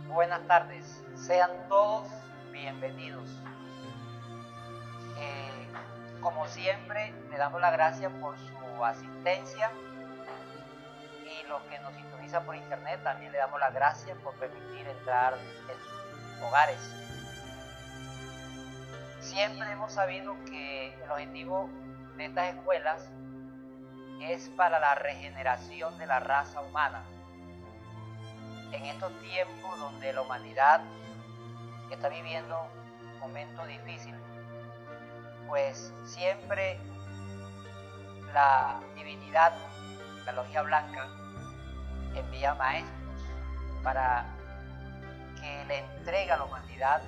Buenas tardes, sean todos bienvenidos. Como siempre, le damos las gracias por su asistencia y los que nos sintonizan por internet también le damos las gracias por permitir entrar en sus hogares. Siempre hemos sabido que el objetivo de estas escuelas es para la regeneración de la raza humana. En estos tiempos donde la humanidad está viviendo un momento difícil, pues siempre la divinidad, la logia blanca, envía maestros para que le entregue a la humanidad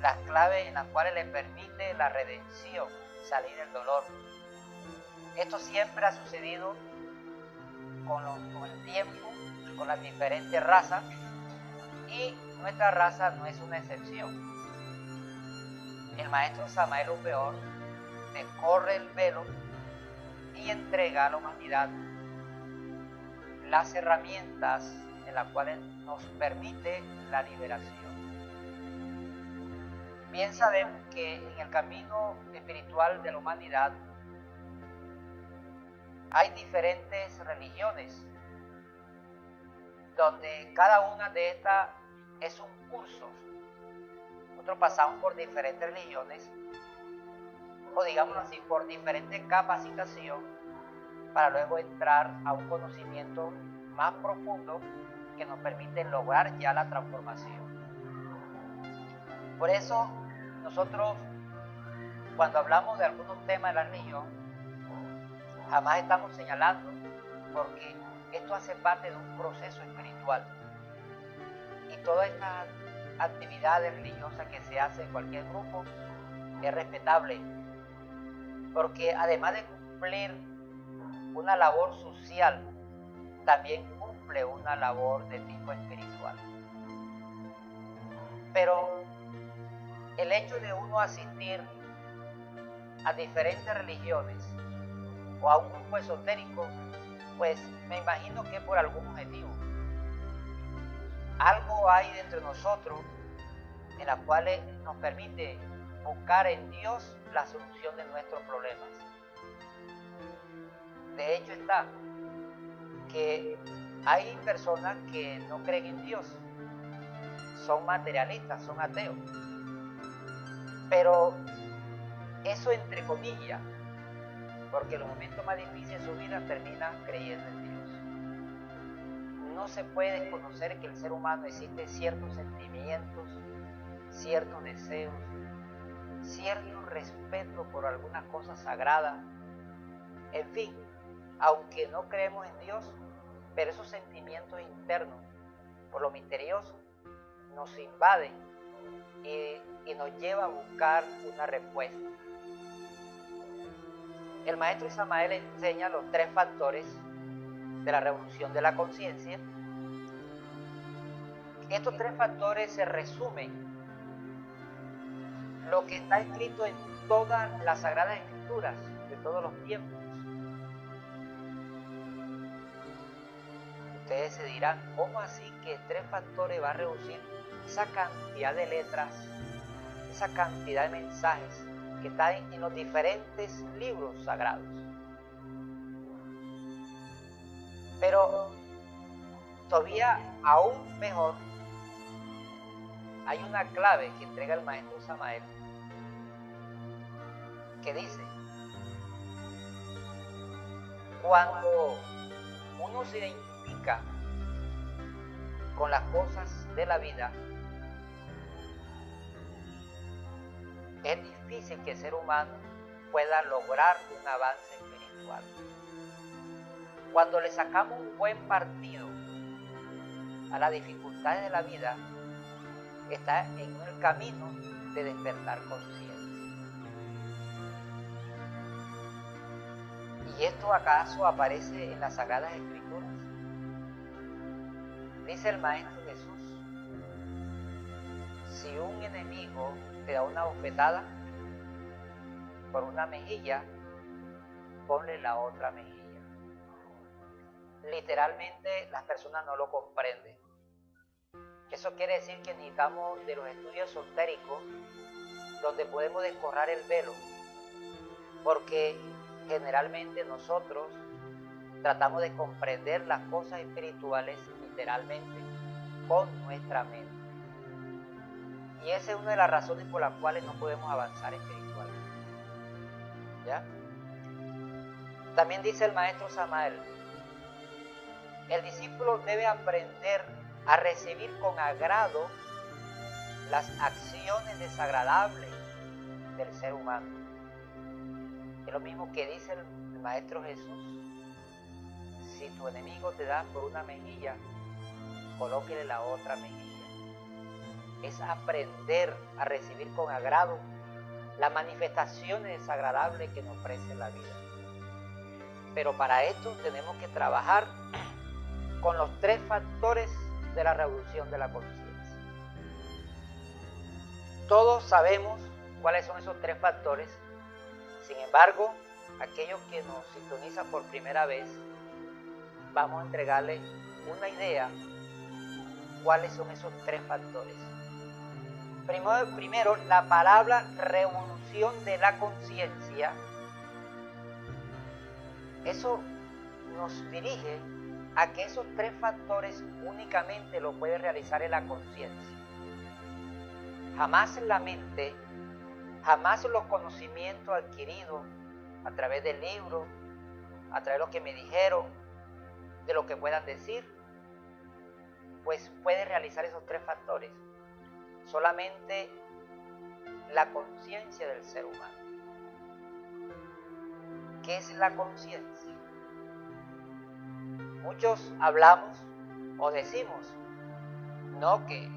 las claves en las cuales le permite la redención, salir del dolor. Esto siempre ha sucedido con el tiempo, con las diferentes razas, y nuestra raza no es una excepción. El maestro Samael Aupeor descorre el velo y entrega a la humanidad las herramientas en las cuales nos permite la liberación. Bien sabemos que en el camino espiritual de la humanidad hay diferentes religiones, donde cada una de estas es un curso. Nosotros pasamos por diferentes religiones, o digámoslo así, por diferentes capacitación, para luego entrar a un conocimiento más profundo que nos permite lograr ya la transformación. Por eso nosotros, cuando hablamos de algunos temas de la religión, jamás estamos señalando, porque esto hace parte de un proceso espiritual. Y todas estas actividades religiosas que se hacen en cualquier grupo es respetable, porque además de cumplir una labor social, también cumple una labor de tipo espiritual. Pero el hecho de uno asistir a diferentes religiones o a un grupo esotérico, pues me imagino que por algún objetivo. Algo hay dentro de nosotros en la cual nos permite buscar en Dios la solución de nuestros problemas. De hecho está que hay personas que no creen en Dios, son materialistas, son ateos. Pero eso entre comillas, porque en los momentos más difíciles de su vida termina creyendo en Dios. No se puede desconocer que el ser humano existe ciertos sentimientos, ciertos deseos, cierto respeto por algunas cosas sagradas. En fin, aunque no creemos en Dios, pero esos sentimientos internos, por lo misterioso, nos invaden y nos lleva a buscar una respuesta. El maestro Samael enseña los 3 factores de la revolución de la conciencia. Estos 3 factores se resumen lo que está escrito en todas las sagradas escrituras de todos los tiempos. Ustedes se dirán, ¿cómo así que 3 factores va a reducir esa cantidad de letras, esa cantidad de mensajes que están en los diferentes libros sagrados? Pero todavía aún mejor, hay una clave que entrega el maestro Samael, que dice: cuando uno se identifica con las cosas de la vida, es difícil que el ser humano pueda lograr un avance espiritual. Cuando le sacamos un buen partido a las dificultades de la vida, está en el camino de despertar conciencia. ¿Y esto acaso aparece en las Sagradas Escrituras? Dice el Maestro Jesús: si un enemigo te da una bofetada por una mejilla, ponle la otra mejilla. Literalmente las personas no lo comprenden. Eso quiere decir que necesitamos de los estudios esotéricos donde podemos descorrer el velo, porque generalmente nosotros tratamos de comprender las cosas espirituales literalmente con nuestra mente. Y esa es una de las razones por las cuales no podemos avanzar espiritualmente. ¿Ya? También dice el maestro Samael, el discípulo debe aprender a recibir con agrado las acciones desagradables del ser humano. Es lo mismo que dice el Maestro Jesús. Si tu enemigo te da por una mejilla, colóquele la otra mejilla. Es aprender a recibir con agrado las manifestaciones desagradables que nos ofrece la vida. Pero para esto tenemos que trabajar con los 3 factores de la revolución de la conciencia. Todos sabemos cuáles son esos 3 factores. Sin embargo, aquellos que nos sintonizan por primera vez, vamos a entregarles una idea cuáles son esos 3 factores. Primero, la palabra revolución de la conciencia, eso nos dirige a que esos 3 factores únicamente lo puede realizar en la conciencia. Jamás en la mente, jamás en los conocimientos adquiridos a través del libro, a través de lo que me dijeron, de lo que puedan decir, pues puede realizar esos 3 factores. Solamente la conciencia del ser humano. ¿Qué es la conciencia? Muchos hablamos o decimos, no, que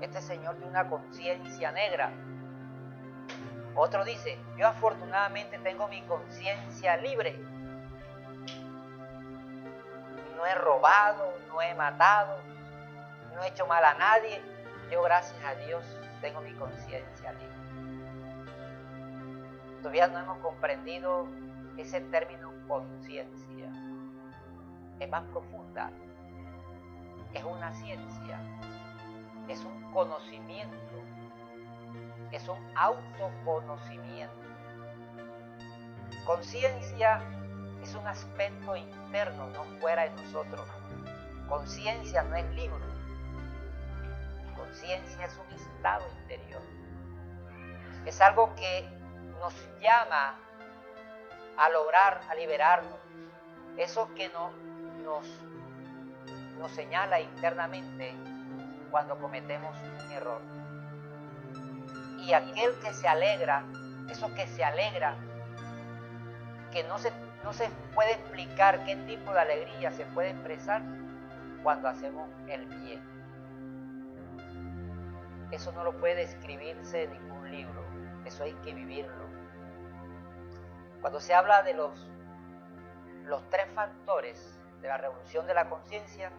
este señor tiene una conciencia negra. Otro dice, yo afortunadamente tengo mi conciencia libre. No he robado, no he matado, no he hecho mal a nadie. Yo, gracias a Dios, tengo mi conciencia libre. Todavía no hemos comprendido ese término conciencia. Es más profunda. Es una ciencia. Es un conocimiento. Es un autoconocimiento. Conciencia es un aspecto interno, no fuera de nosotros. Conciencia no es libro. Conciencia es un estado interior. Es algo que nos llama a lograr, a liberarnos. Eso que nos señala internamente cuando cometemos un error. Y aquel que se alegra, eso que se alegra, que no se puede explicar qué tipo de alegría se puede expresar cuando hacemos el bien. Eso no lo puede describirse en ningún libro, eso hay que vivirlo. Cuando se habla de los 3 factores de la revolución de la conciencia,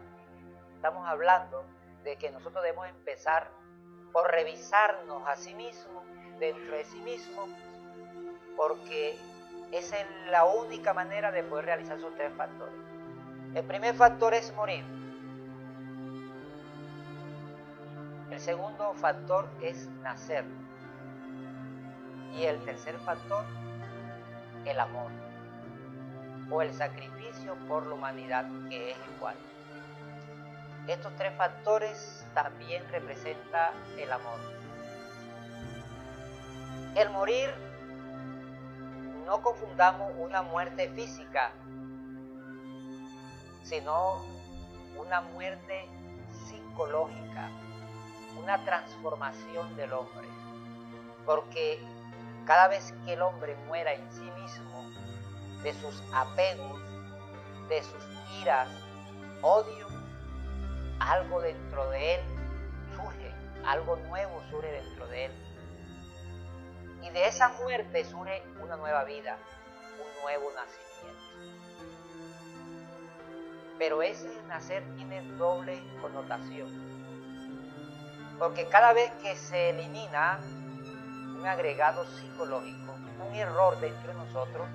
estamos hablando de que nosotros debemos empezar por revisarnos a sí mismos, dentro de sí mismos, porque esa es la única manera de poder realizar esos 3 factores. El primer factor es morir. El segundo factor es nacer. Y el tercer factor, el amor. O el sacrificio por la humanidad, que es igual. Estos 3 factores también representan el amor. El morir, no confundamos una muerte física, sino una muerte psicológica, una transformación del hombre. Porque cada vez que el hombre muera en sí mismo, de sus apegos, de sus iras, odio, algo dentro de él surge, algo nuevo surge dentro de él. Y de esa muerte surge una nueva vida, un nuevo nacimiento. Pero ese nacer tiene doble connotación. Porque cada vez que se elimina un agregado psicológico, un error dentro de nosotros,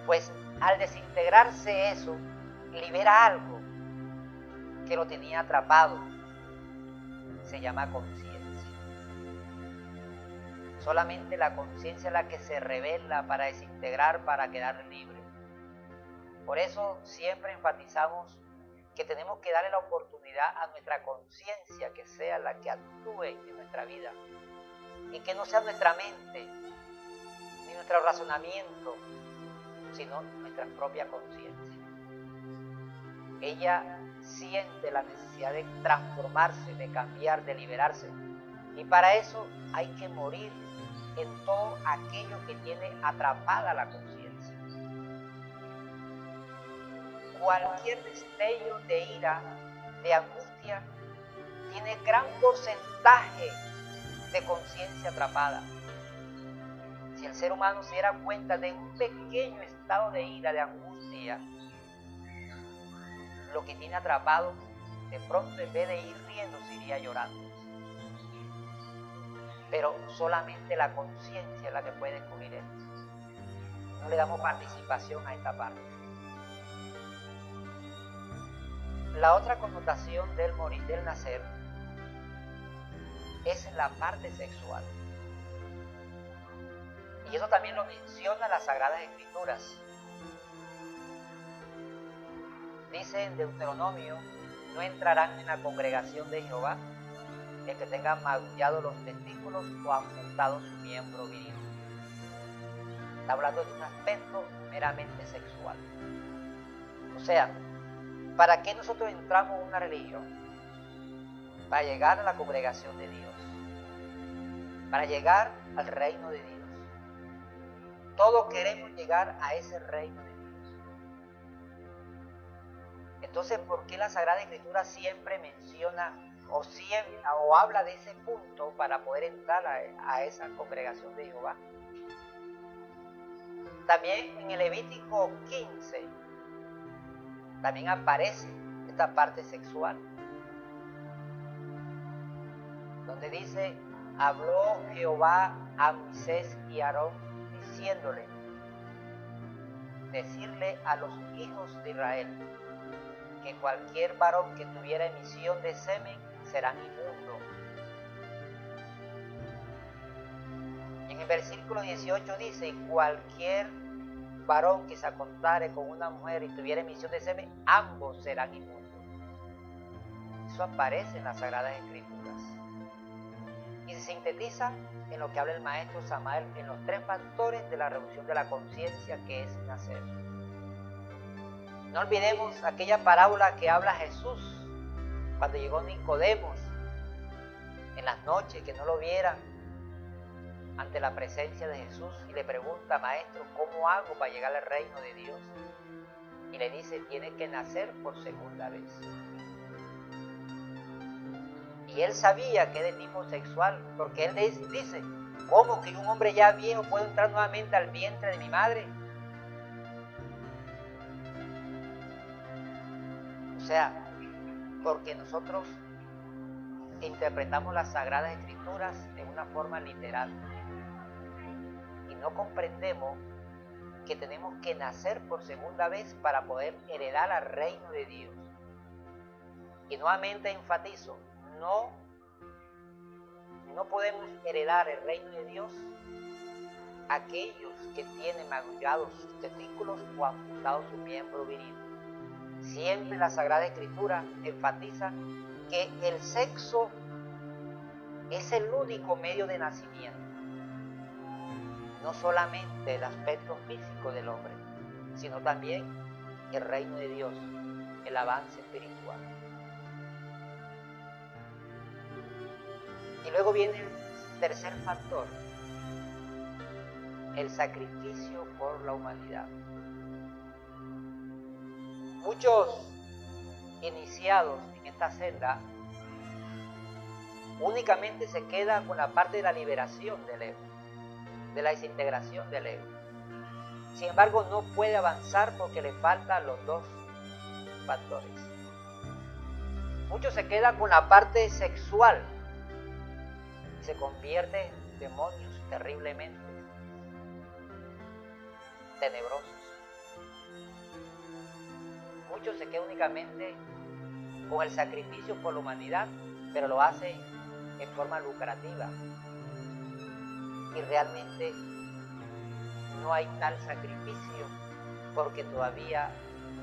pues al desintegrarse eso, libera algo que lo tenía atrapado. se llama conciencia. Solamente la conciencia es la que se revela para desintegrar, para quedar libre. Por eso siempre enfatizamos que tenemos que darle la oportunidad a nuestra conciencia que sea la que actúe en nuestra vida y que no sea nuestra mente ni nuestro razonamiento, sino nuestra propia conciencia. Ella siente la necesidad de transformarse, de cambiar, de liberarse, y para eso hay que morir en todo aquello que tiene atrapada la conciencia. Cualquier destello de ira, de angustia, tiene gran porcentaje de conciencia atrapada. Si el ser humano se diera cuenta de un pequeño estado de ira, de angustia, lo que tiene atrapado, de pronto en vez de ir riendo, se iría llorando. Pero solamente la conciencia es la que puede descubrir esto. No le damos participación a esta parte. La otra connotación del morir, del nacer, es la parte sexual. Y eso también lo menciona las Sagradas Escrituras. Dice en Deuteronomio: no entrarán en la congregación de Jehová el que tenga magullado los testículos o amputado su miembro viril. Está hablando de un aspecto meramente sexual. O sea, ¿para qué nosotros entramos en una religión? Para llegar a la congregación de Dios, para llegar al reino de Dios. Todos queremos llegar a ese reino de Dios. Entonces, ¿por qué la Sagrada Escritura siempre menciona o habla de ese punto para poder entrar a esa congregación de Jehová? También en el Levítico 15 también aparece esta parte sexual, donde dice: habló Jehová a Moisés y a Aarón diciéndole, decirle a los hijos de Israel que cualquier varón que tuviera emisión de semen será inmundo. En el versículo 18 dice: y cualquier varón que se acostare con una mujer y tuviera emisión de semen, ambos serán inmundos. Eso aparece en las Sagradas Escrituras y se sintetiza en lo que habla el maestro Samael en los 3 factores de la revolución de la conciencia, que es nacer. No olvidemos aquella parábola que habla Jesús cuando llegó Nicodemos en las noches, que no lo vieran, ante la presencia de Jesús, y le pregunta: maestro, ¿cómo hago para llegar al reino de Dios? Y le dice: tiene que nacer por segunda vez. Y él sabía que es de tipo sexual, porque él dice: ¿cómo que un hombre ya viejo puede entrar nuevamente al vientre de mi madre? O sea, porque nosotros interpretamos las Sagradas Escrituras de una forma literal y no comprendemos que tenemos que nacer por segunda vez para poder heredar al reino de Dios. Y nuevamente enfatizo, no podemos heredar el reino de Dios aquellos que tienen magullados sus testículos o amputados su miembro viril. Siempre la Sagrada Escritura enfatiza que el sexo es el único medio de nacimiento, no solamente el aspecto físico del hombre, sino también el reino de Dios, el avance espiritual. Y luego viene el tercer factor, el sacrificio por la humanidad. Muchos iniciados en esta senda únicamente se quedan con la parte de la liberación del ego, de la desintegración del ego. Sin embargo, no puede avanzar porque le faltan los 2 factores. Muchos se quedan con la parte sexual y se convierten en demonios terriblemente tenebrosos. Muchos se quedan únicamente con el sacrificio por la humanidad, pero lo hacen en forma lucrativa y realmente no hay tal sacrificio porque todavía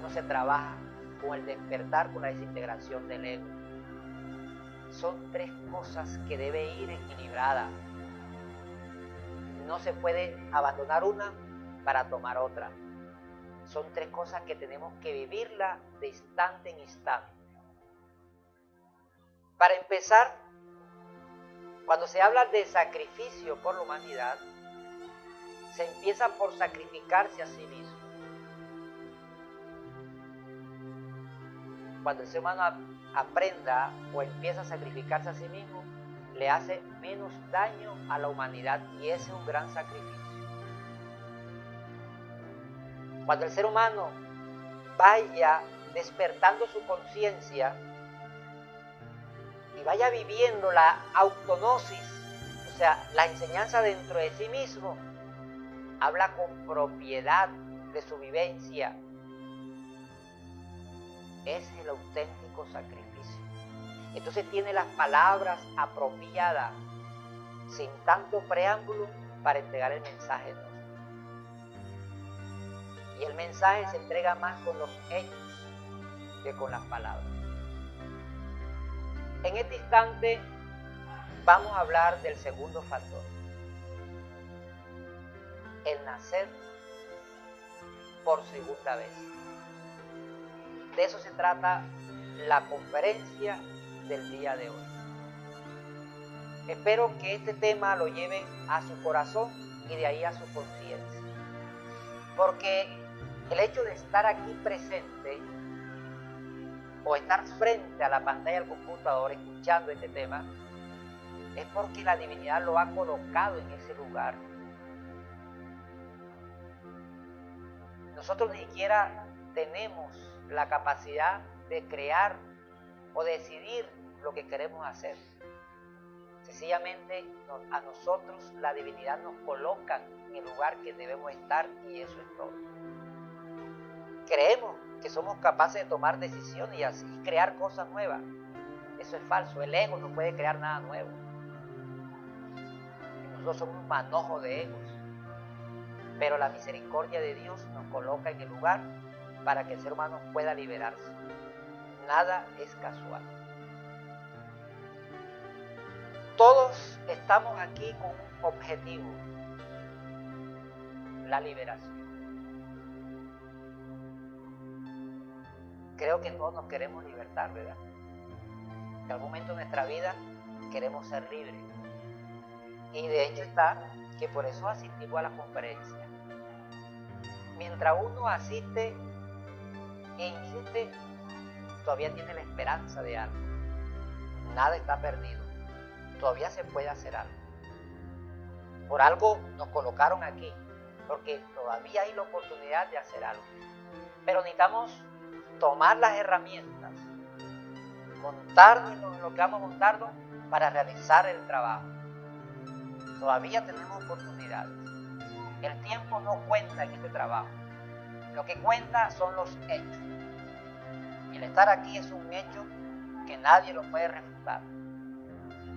no se trabaja con el despertar, con la desintegración del ego. Son tres cosas que deben ir equilibradas. No se puede abandonar una para tomar otra. Son tres cosas que tenemos que vivirla de instante en instante. Para empezar, cuando se habla de sacrificio por la humanidad, se empieza por sacrificarse a sí mismo. Cuando el ser humano aprenda o empieza a sacrificarse a sí mismo, le hace menos daño a la humanidad y ese es un gran sacrificio. Cuando el ser humano vaya despertando su conciencia y vaya viviendo la autognosis, o sea, la enseñanza dentro de sí mismo, habla con propiedad de su vivencia. Es el auténtico sacrificio. Entonces tiene las palabras apropiadas, sin tanto preámbulo, para entregar el mensaje nuestro. Y el mensaje se entrega más con los hechos que con las palabras. En este instante vamos a hablar del segundo factor. El nacer por segunda vez. De eso se trata la conferencia del día de hoy. Espero que este tema lo lleven a su corazón y de ahí a su conciencia. Porque el hecho de estar aquí presente o estar frente a la pantalla del computador escuchando este tema es porque la divinidad lo ha colocado en ese lugar. Nosotros ni siquiera tenemos la capacidad de crear o decidir lo que queremos hacer. Sencillamente a nosotros la divinidad nos coloca en el lugar que debemos estar y eso es todo. Creemos que somos capaces de tomar decisiones y así crear cosas nuevas. Eso es falso, el ego no puede crear nada nuevo. Nosotros somos un manojo de egos. Pero la misericordia de Dios nos coloca en el lugar para que el ser humano pueda liberarse. Nada es casual. Todos estamos aquí con un objetivo: la liberación. Creo que todos nos queremos libertar, ¿verdad? En algún momento de nuestra vida queremos ser libres. Y de hecho está que por eso asistimos a la conferencia. Mientras uno asiste e insiste, todavía tiene la esperanza de algo. Nada está perdido. Todavía se puede hacer algo. Por algo nos colocaron aquí, porque todavía hay la oportunidad de hacer algo. Pero necesitamos tomar las herramientas, montarnos en lo que vamos a montarnos para realizar el trabajo. Todavía tenemos oportunidades. El tiempo no cuenta en este trabajo. Lo que cuenta son los hechos. Y el estar aquí es un hecho que nadie lo puede refutar.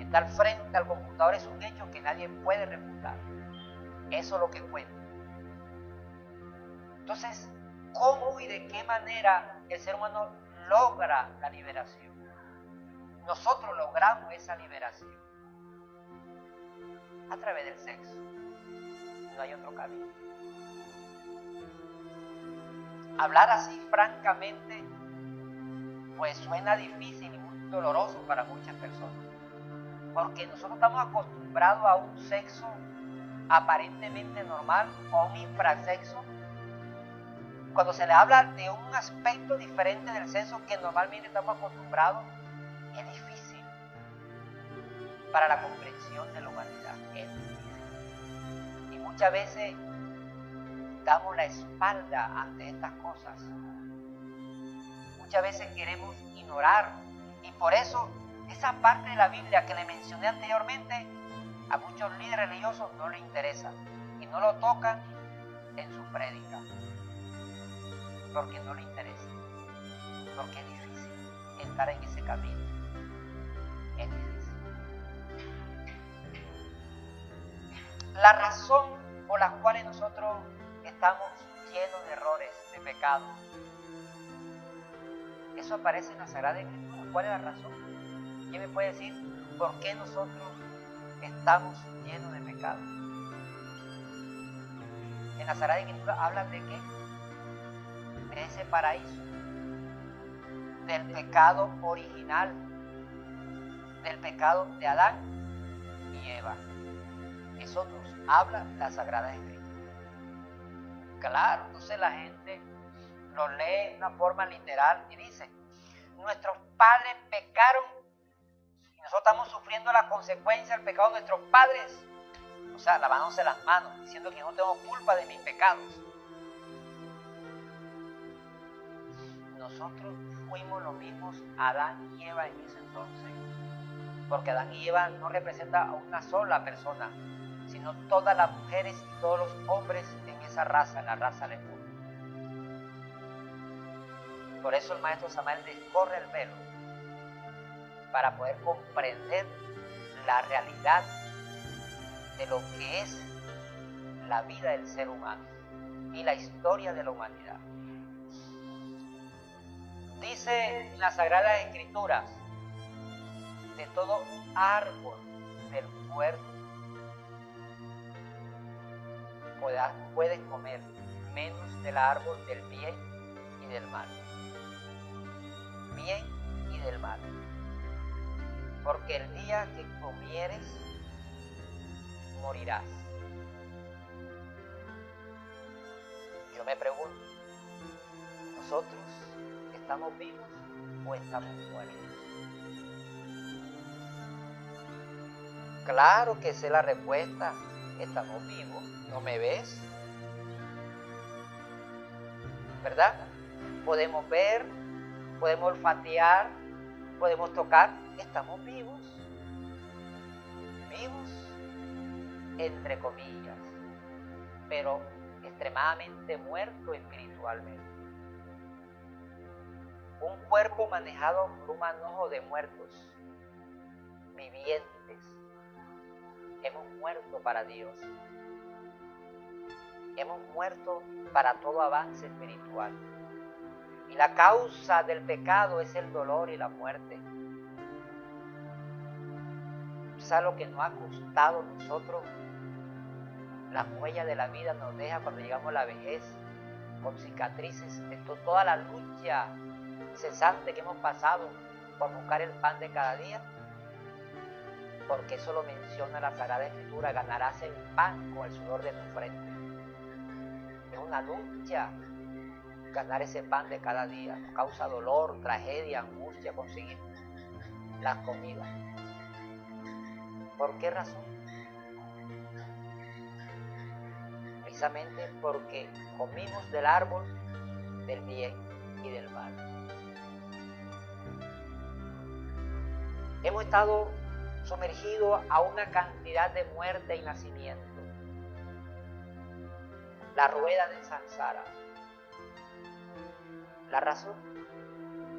Estar frente al computador es un hecho que nadie puede refutar. Eso es lo que cuenta. Entonces, ¿cómo y de qué manera el ser humano logra la liberación? Nosotros logramos esa liberación a través del sexo. No hay otro camino. Hablar así francamente pues suena difícil y muy doloroso para muchas personas, porque nosotros estamos acostumbrados a un sexo aparentemente normal o un infrasexo. Cuando se le habla de un aspecto diferente del sexo que normalmente estamos acostumbrados, es difícil para la comprensión de la humanidad. Es difícil. Y muchas veces damos la espalda ante estas cosas. Muchas veces queremos ignorar. Y por eso esa parte de la Biblia que le mencioné anteriormente, a muchos líderes religiosos no les interesa. Y no lo tocan en su prédica. Porque no le interesa. Porque es difícil estar en ese camino. Es difícil. La razón por la cual nosotros estamos llenos de errores, de pecado, eso aparece en la Sagrada Escritura. ¿Cuál es la razón? ¿Quién me puede decir por qué nosotros estamos llenos de pecado? En la Sagrada Escritura hablan de qué? De ese paraíso, del pecado original, del pecado de Adán y Eva. Eso nos habla la Sagrada Escritura. Claro, entonces la gente lo lee de una forma literal y dice, nuestros padres pecaron y nosotros estamos sufriendo la consecuencia del pecado de nuestros padres. O sea, lavándose las manos, diciendo que yo no tengo culpa de mis pecados. Nosotros fuimos los mismos Adán y Eva en ese entonces. Porque Adán y Eva no representan a una sola persona, sino todas las mujeres y todos los hombres en esa raza, en la raza lemur. Por eso el maestro Samael descorre el velo para poder comprender la realidad de lo que es la vida del ser humano y la historia de la humanidad. Dice en las Sagradas Escrituras, de todo árbol del huerto puedes comer, menos del árbol del bien y del mal. Bien y del mal. Porque el día que comieres, morirás. Yo me pregunto, ¿nosotros estamos vivos o estamos muertos? Claro que sé la respuesta, estamos vivos, ¿no me ves? ¿Verdad? Podemos ver, podemos olfatear, podemos tocar, estamos vivos. Vivos, entre comillas, pero extremadamente muertos espiritualmente. Un cuerpo manejado por un manojo de muertos, vivientes. Hemos muerto para Dios. Hemos muerto para todo avance espiritual. Y la causa del pecado es el dolor y la muerte. ¿Sabes lo que nos ha costado a nosotros? Las huellas de la vida nos deja cuando llegamos a la vejez, con cicatrices. Esto, toda la lucha incesante que hemos pasado por buscar el pan de cada día. Porque eso lo menciona la Sagrada Escritura, ganarás el pan con el sudor de tu frente. Es una lucha ganar ese pan de cada día. Nos causa dolor, tragedia, angustia conseguir la comida. ¿Por qué razón? Precisamente porque comimos del árbol del bien y del mal. Hemos estado sumergido a una cantidad de muerte y nacimiento. La rueda del samsara. La razón,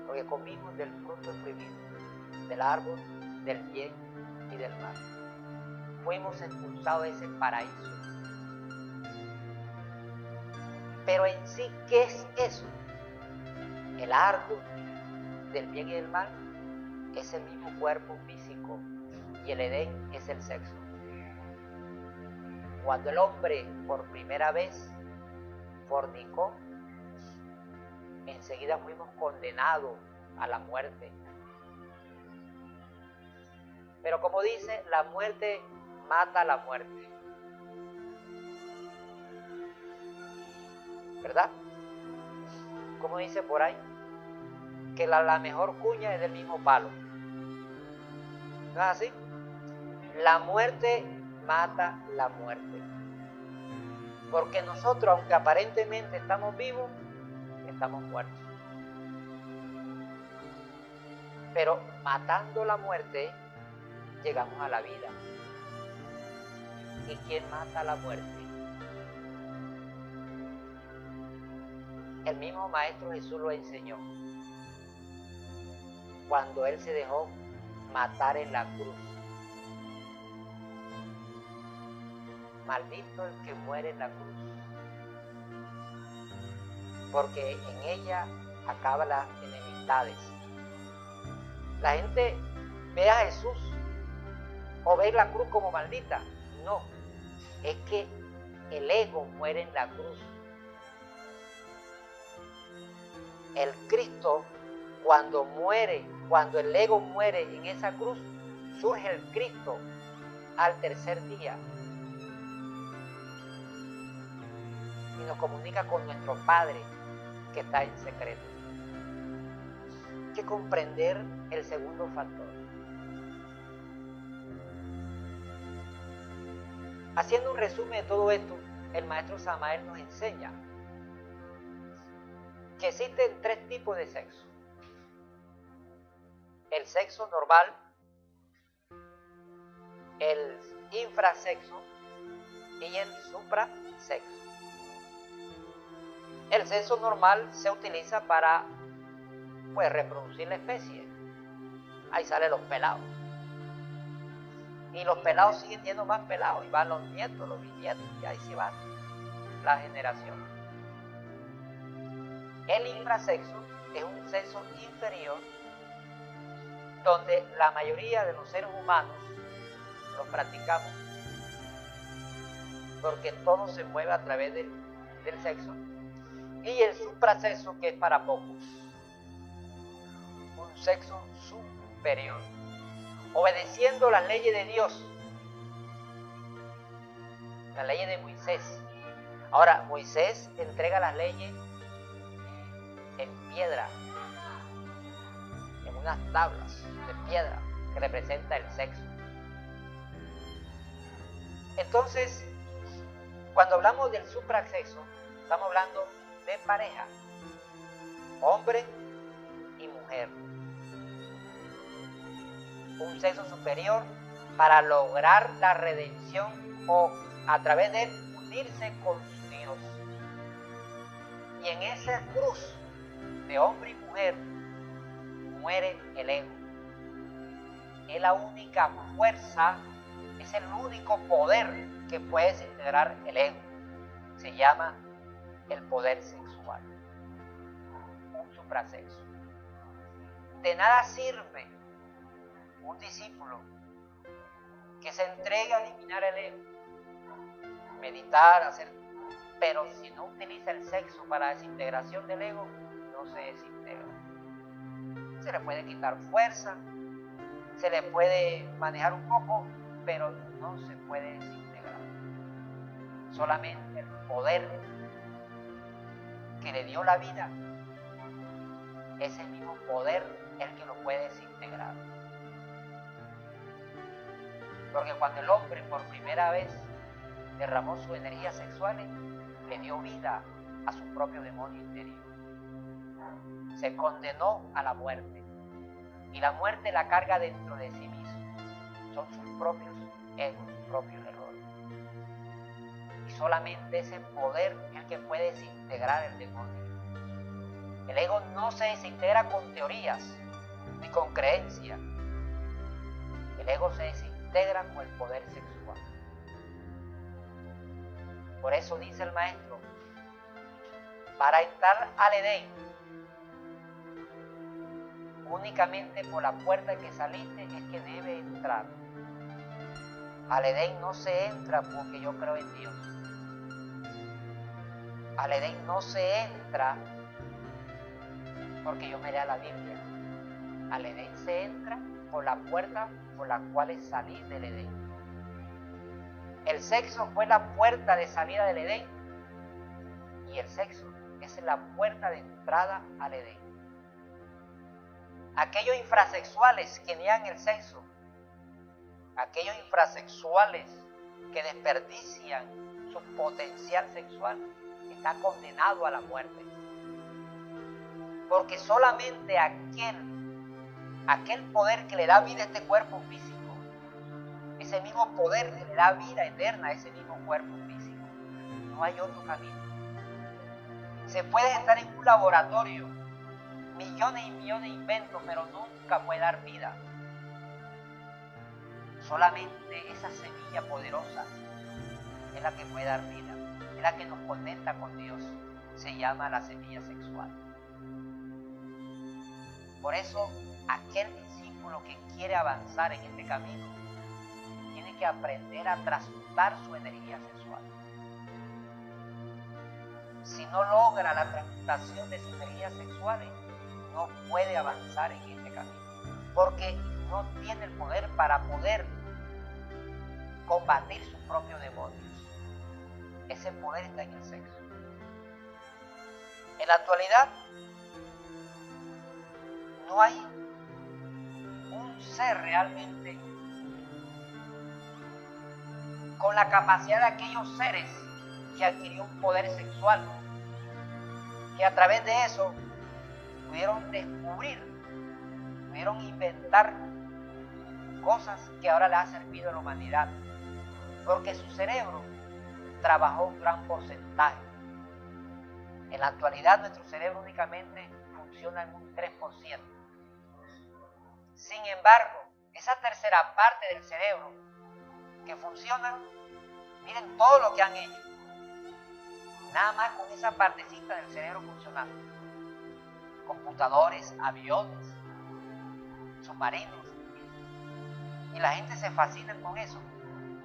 porque comimos del fruto prohibido, del árbol del bien y del mal. Fuimos expulsados de ese paraíso. Pero en sí, ¿qué es eso? El árbol del bien y del mal es el mismo cuerpo físico. Y el Edén es el sexo. Cuando el hombre por primera vez fornicó, enseguida fuimos condenados a la muerte. Pero como dice, la muerte mata a la muerte. ¿Verdad? Como dice por ahí, que la mejor cuña es del mismo palo. ¿No es así? La muerte mata la muerte. Porque nosotros, aunque aparentemente estamos vivos, estamos muertos. Pero matando la muerte, llegamos a la vida. ¿Y quién mata la muerte? El mismo Maestro Jesús lo enseñó. Cuando Él se dejó matar en la cruz. maldito el que muere en la cruz, porque en ella acaban las enemistades. La gente ve a Jesús o ve la cruz como maldita. No, es que el ego muere en la cruz. El Cristo, cuando muere, cuando el ego muere en esa cruz, surge el Cristo al tercer día y nos comunica con nuestro Padre que está en secreto. Hay que comprender el segundo factor. Haciendo un resumen de todo esto, el maestro Samael nos enseña que existen tres tipos de sexo. El sexo normal, el infrasexo y el suprasexo. El sexo normal se utiliza para reproducir la especie. Ahí salen los pelados. Y los pelados siguen siendo más pelados y van los nietos, los bisnietos, y ahí se va la generación. El infrasexo es un sexo inferior donde la mayoría de los seres humanos lo practicamos porque todo se mueve a través del sexo. Y el suprasexo, que es para pocos, un sexo superior, obedeciendo las leyes de Dios, las leyes de Moisés. Ahora, Moisés entrega las leyes en piedra, en unas tablas de piedra que representa el sexo. Entonces, cuando hablamos del suprasexo, estamos hablando de pareja, hombre y mujer. Un sexo superior para lograr la redención o a través de él unirse con su Dios. Y en esa cruz de hombre y mujer muere el ego. Es la única fuerza, es el único poder que puede desintegrar el ego. Se llama el poder sexual, un suprasexo. De nada sirve un discípulo que se entregue a eliminar el ego, meditar, hacer, pero si no utiliza el sexo para desintegración del ego, no se desintegra. Se le puede quitar fuerza, se le puede manejar un poco, pero no se puede desintegrar. Solamente el poder que le dio la vida, ese mismo poder es el que lo puede desintegrar. Porque cuando el hombre por primera vez derramó sus energías sexuales, le dio vida a su propio demonio interior. Se condenó a la muerte. Y la muerte la carga dentro de sí mismo. Son sus propios egos, sus propios errores. Y solamente ese poder es el que puede desintegrar el demonio. El ego no se desintegra con teorías ni con creencias. El ego se desintegra con el poder sexual. Por eso dice el maestro, para entrar al Edén, únicamente por la puerta que saliste es que debe entrar. Al Edén no se entra porque yo creo en Dios. Al Edén no se entra porque yo me lea la Biblia. Al Edén se entra por la puerta por la cual salí del Edén. El sexo fue la puerta de salida del Edén y el sexo es la puerta de entrada al Edén. Aquellos infrasexuales que niegan el sexo, aquellos infrasexuales que desperdician su potencial sexual, están condenados a la muerte. Porque solamente aquel poder que le da vida a este cuerpo físico, ese mismo poder que le da vida eterna a ese mismo cuerpo físico, no hay otro camino. Se puede estar en un laboratorio, millones y millones de inventos, pero nunca puede dar vida. Solamente esa semilla poderosa es la que puede dar vida, es la que nos conecta con Dios. Se llama la semilla sexual. Por eso, aquel discípulo que quiere avanzar en este camino tiene que aprender a transmutar su energía sexual. Si no logra la transmutación de sus energías sexuales, no puede avanzar en este camino, porque no tiene el poder para poder combatir sus propios demonios. Ese poder está en el sexo. En la actualidad, no hay un ser realmente con la capacidad de aquellos seres que adquirió un poder sexual, que a través de eso pudieron descubrir, pudieron inventar cosas que ahora le han servido a la humanidad, porque su cerebro trabajó un gran porcentaje. En la actualidad nuestro cerebro únicamente funciona en un 3%. Sin embargo, esa tercera parte del cerebro que funciona, miren todo lo que han hecho. Nada más con esa partecita del cerebro funcionando. Computadores, aviones, submarinos. Y la gente se fascina con eso.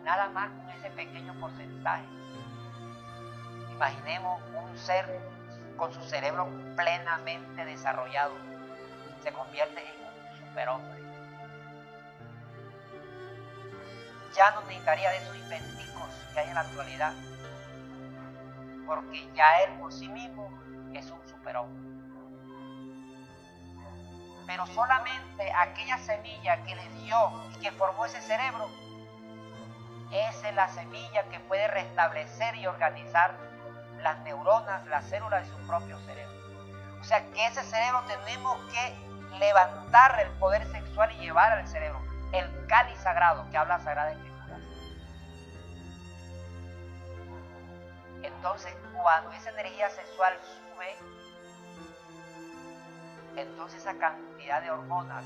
Nada más con ese pequeño porcentaje. Imaginemos un ser con su cerebro plenamente desarrollado. Se convierte en un superhombre. Ya no necesitaría de esos inventicos que hay en la actualidad, porque ya él por sí mismo es un superhombre. Pero solamente aquella semilla que le dio y que formó ese cerebro, esa es la semilla que puede restablecer y organizar las neuronas, las células de su propio cerebro. O sea que ese cerebro tenemos que levantar el poder sexual y llevar al cerebro el cáliz sagrado que habla Sagrada Escritura. Entonces, cuando esa energía sexual sube, entonces esa cantidad de hormonas,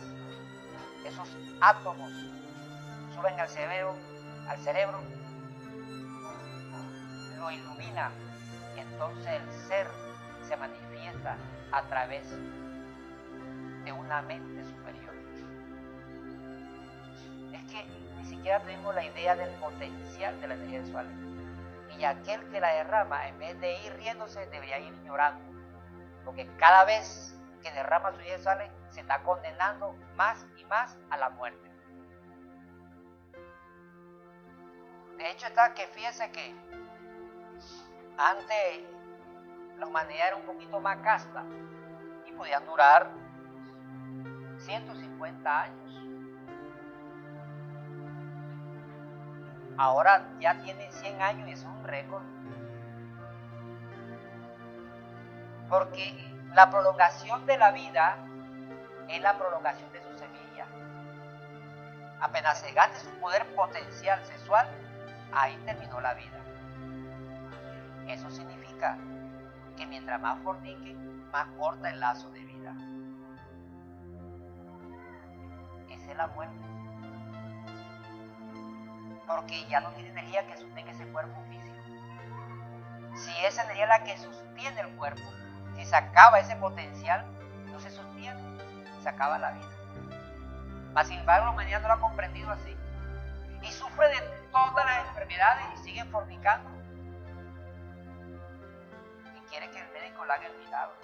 esos átomos, suben al cerebro, lo ilumina, y entonces el ser se manifiesta a través de una mente superior. Es que ni siquiera tenemos la idea del potencial de la energía sexual. Y aquel que la derrama, en vez de ir riéndose, debería ir llorando. Porque cada vez que derrama su energía sexual, se está condenando más y más a la muerte. De hecho, fíjense que antes la humanidad era un poquito más casta y podían durar 150 años. Ahora ya tienen 100 años y eso es un récord. Porque la prolongación de la vida es la prolongación de su semilla. Apenas se gaste su poder potencial sexual, ahí terminó la vida. Eso significa que mientras más fornique, más corta el lazo de vida. Esa es la muerte. Porque ya no tiene energía que sostenga ese cuerpo físico. Si esa energía es la que sostiene el cuerpo, si se acaba ese potencial, no se sostiene, se acaba la vida. Mas sin embargo, la humanidad no lo ha comprendido así. Y sufre de todas las enfermedades y siguen fornicando. Y quiere que el médico le haga el milagro,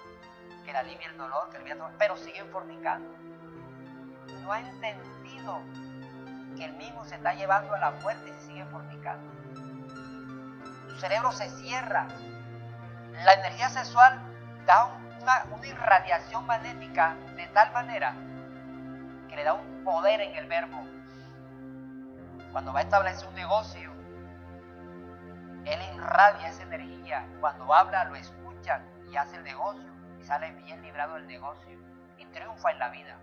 que le alivie el dolor, que le alivie el dolor, pero siguen fornicando. No ha entendido que el mismo se está llevando a la muerte y sigue fornicando. Su cerebro se cierra. La energía sexual da una irradiación magnética de tal manera que le da un poder en el verbo. Cuando va a establecer un negocio, él irradia esa energía. Cuando habla, lo escuchan y hace el negocio y sale bien librado del negocio y triunfa en la vida.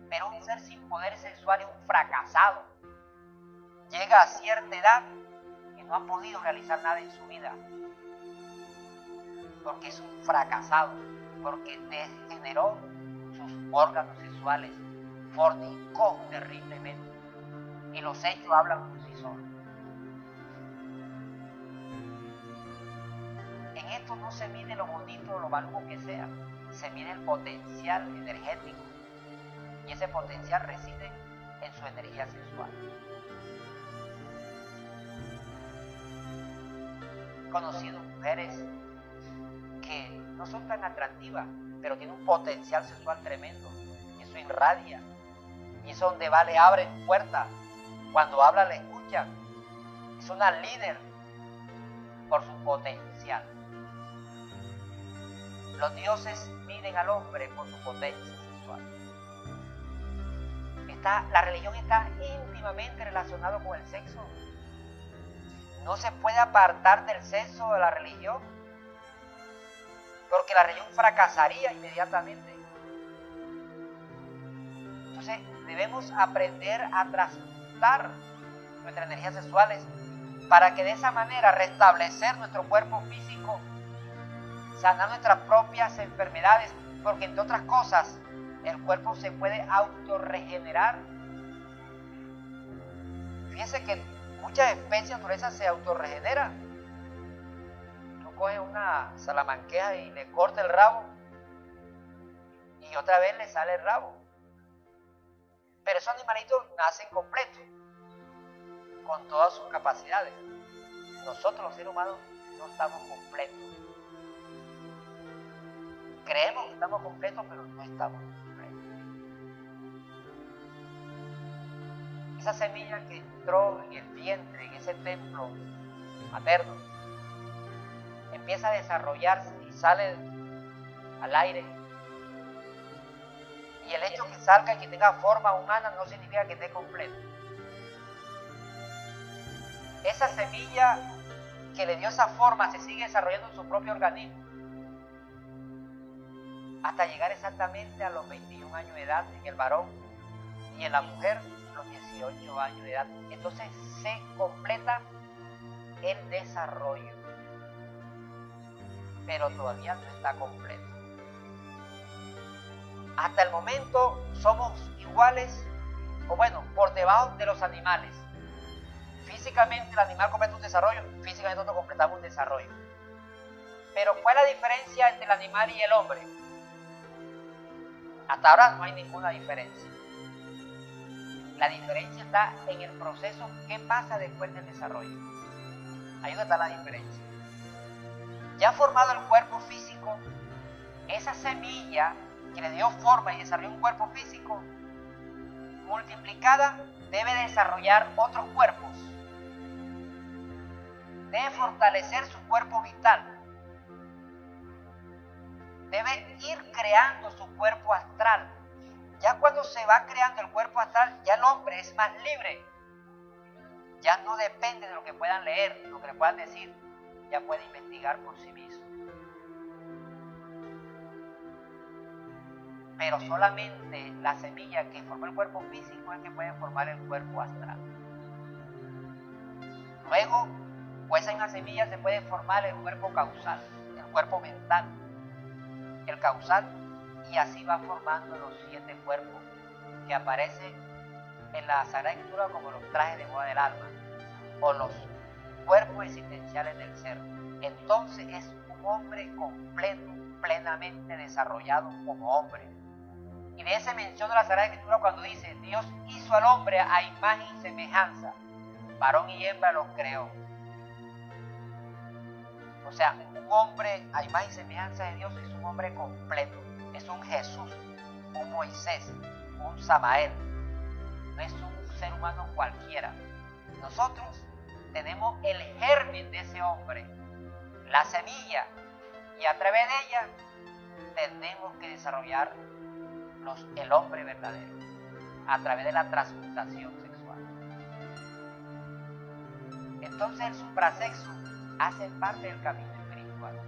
Pero un ser sin poder sexual es un fracasado. Llega a cierta edad y no ha podido realizar nada en su vida. Porque es un fracasado. Porque degeneró sus órganos sexuales. Fornicó terriblemente. Y los hechos hablan por sí solos. esto no se mide lo bonito o lo valuoso que sea, se mide el potencial energético. Y ese potencial reside en su energía sexual. He conocido mujeres que no son tan atractivas, pero tienen un potencial sexual tremendo. Y eso irradia. Y eso donde va le abren puertas. Cuando habla le escuchan. Es una líder por su potencial. Los dioses miden al hombre por su potencia sexual. La religión está íntimamente relacionada con el sexo. No se puede apartar del sexo de la religión, porque la religión fracasaría inmediatamente. Entonces debemos aprender a transmutar nuestras energías sexuales para que de esa manera restablecer nuestro cuerpo físico, sanar nuestras propias enfermedades, porque entre otras cosas el cuerpo se puede autorregenerar. Fíjense que muchas especies de naturaleza se autorregeneran. Tú coges una salamanquesa y le cortas el rabo y otra vez le sale el rabo. Pero esos animalitos nacen completos, con todas sus capacidades. Nosotros los seres humanos no estamos completos. Creemos que estamos completos, pero no estamos completos. Esa semilla que entró en el vientre, en ese templo materno, empieza a desarrollarse y sale al aire. Y el hecho que salga y que tenga forma humana no significa que esté completo. Esa semilla que le dio esa forma se sigue desarrollando en su propio organismo hasta llegar exactamente a los 21 años de edad en el varón y en la mujer los 18 años de edad. Entonces se completa el desarrollo, pero todavía no está completo. Hasta el momento somos iguales, o bueno, por debajo de los animales. Físicamente el animal completa un desarrollo, físicamente nosotros completamos un desarrollo. Pero ¿cuál es la diferencia entre el animal y el hombre? Hasta ahora no hay ninguna diferencia. La diferencia está en el proceso que pasa después del desarrollo. Ahí donde está la diferencia. Ya formado el cuerpo físico, esa semilla que le dio forma y desarrolló un cuerpo físico, multiplicada, debe desarrollar otros cuerpos. Debe fortalecer su cuerpo vital. Debe ir creando su cuerpo astral. Ya cuando se va creando el cuerpo astral, ya el hombre es más libre. Ya no depende de lo que puedan leer, de lo que le puedan decir. Ya puede investigar por sí mismo. Pero solamente la semilla que formó el cuerpo físico es que puede formar el cuerpo astral. Luego, pues esa misma semilla se puede formar el cuerpo causal, el cuerpo mental, el causal, y así va formando los 7 cuerpos que aparecen en la Sagrada Escritura como los trajes de boda del alma o los cuerpos existenciales del ser. Entonces es un hombre completo, plenamente desarrollado como hombre. Y de ese menciona la Sagrada Escritura cuando dice: Dios hizo al hombre a imagen y semejanza, varón y hembra los creó. O sea, un hombre a imagen y semejanza de Dios es un hombre completo. Es un Jesús, un Moisés, un Samael. No es un ser humano cualquiera. Nosotros tenemos el germen de ese hombre, la semilla, y a través de ella tenemos que desarrollar el hombre verdadero, a través de la transmutación sexual. Entonces el suprasexo hace parte del camino espiritual.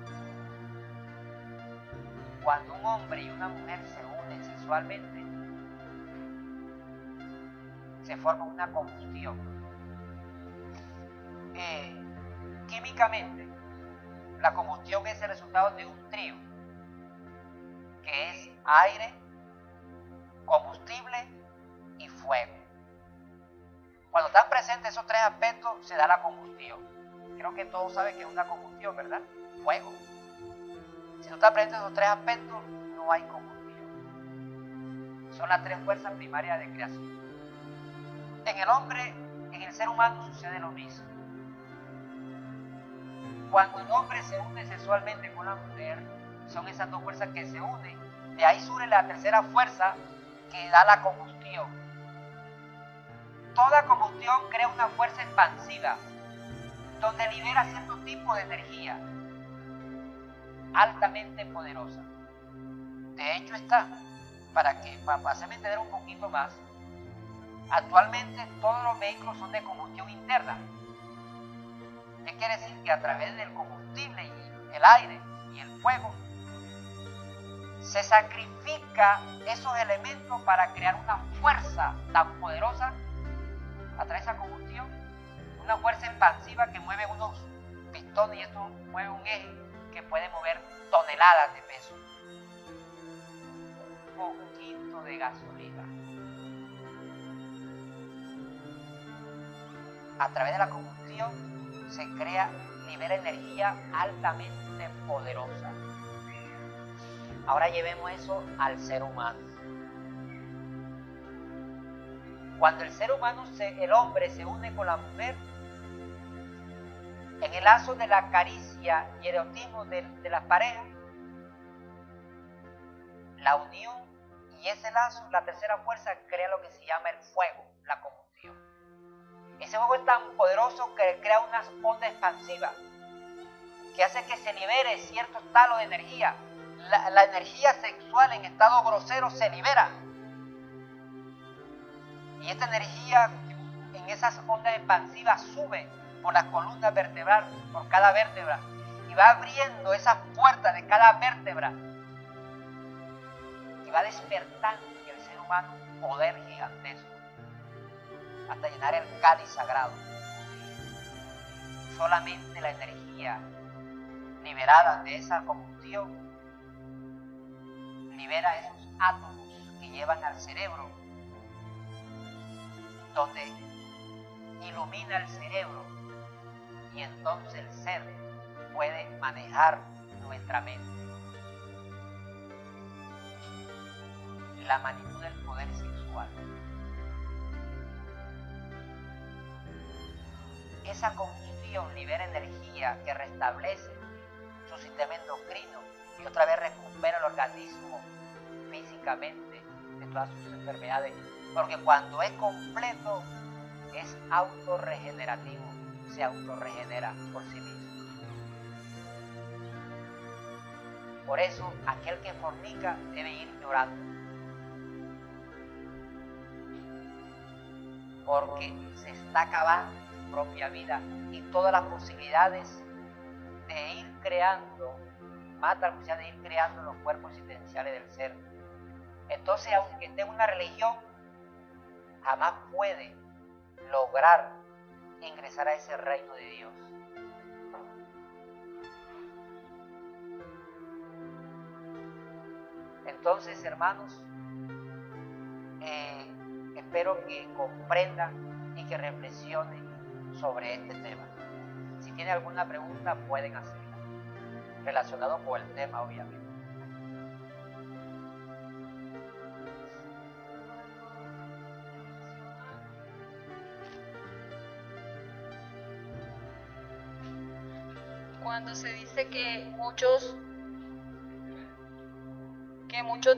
Cuando un hombre y una mujer se unen sexualmente, se forma una combustión. Químicamente, la combustión es el resultado de un trío, que es aire, combustible y fuego. Cuando están presentes esos 3 aspectos, se da la combustión. Creo que todos saben que es una combustión, ¿verdad? Fuego. Si tú estás aprendiendo esos tres aspectos, no hay combustión. Son las tres fuerzas primarias de creación. En el hombre, en el ser humano sucede lo mismo. Cuando el hombre se une sexualmente con la mujer, son esas dos fuerzas que se unen. De ahí surge la tercera fuerza que da la combustión. Toda combustión crea una fuerza expansiva, donde libera cierto tipo de energía altamente poderosa. De hecho para hacerme entender un poquito más, actualmente todos los vehículos son de combustión interna. ¿Qué quiere decir? Que a través del combustible y el aire y el fuego se sacrifica esos elementos para crear una fuerza tan poderosa a través de esa combustión, una fuerza expansiva que mueve unos pistones y esto mueve un eje que puede mover toneladas de peso. Un poquito de gasolina. A través de la combustión se libera energía altamente poderosa. Ahora llevemos eso al ser humano. Cuando el ser humano, el hombre se une con la mujer, en el lazo de la caricia y erotismo de las parejas, la unión y ese lazo, la tercera fuerza, crea lo que se llama el fuego, la combustión. Ese fuego es tan poderoso que crea unas ondas expansivas que hace que se libere cierto estado de energía. La energía sexual en estado grosero se libera. Y esta energía en esas ondas expansivas sube por la columna vertebral, por cada vértebra, y va abriendo esas puertas de cada vértebra y va despertando en el ser humano un poder gigantesco hasta llenar el cáliz sagrado. Solamente la energía liberada de esa combustión libera esos átomos que llevan al cerebro, donde ilumina el cerebro y entonces el ser puede manejar nuestra mente. La magnitud del poder sexual. Esa combustión libera energía que restablece su sistema endocrino y otra vez recupera el organismo físicamente de todas sus enfermedades, porque cuando es completo es autorregenerativo, se autorregenera por sí mismo. Por eso aquel que fornica debe ir llorando, porque se está acabando su propia vida y todas las posibilidades de ir creando, mata la posibilidad de ir creando los cuerpos existenciales del ser. Entonces, aunque esté en una religión, jamás puede lograr ingresar a ese reino de Dios. Entonces, hermanos, espero que comprendan y que reflexionen sobre este tema. Si tienen alguna pregunta, pueden hacerla, relacionado con el tema, obviamente. Cuando se dice que muchos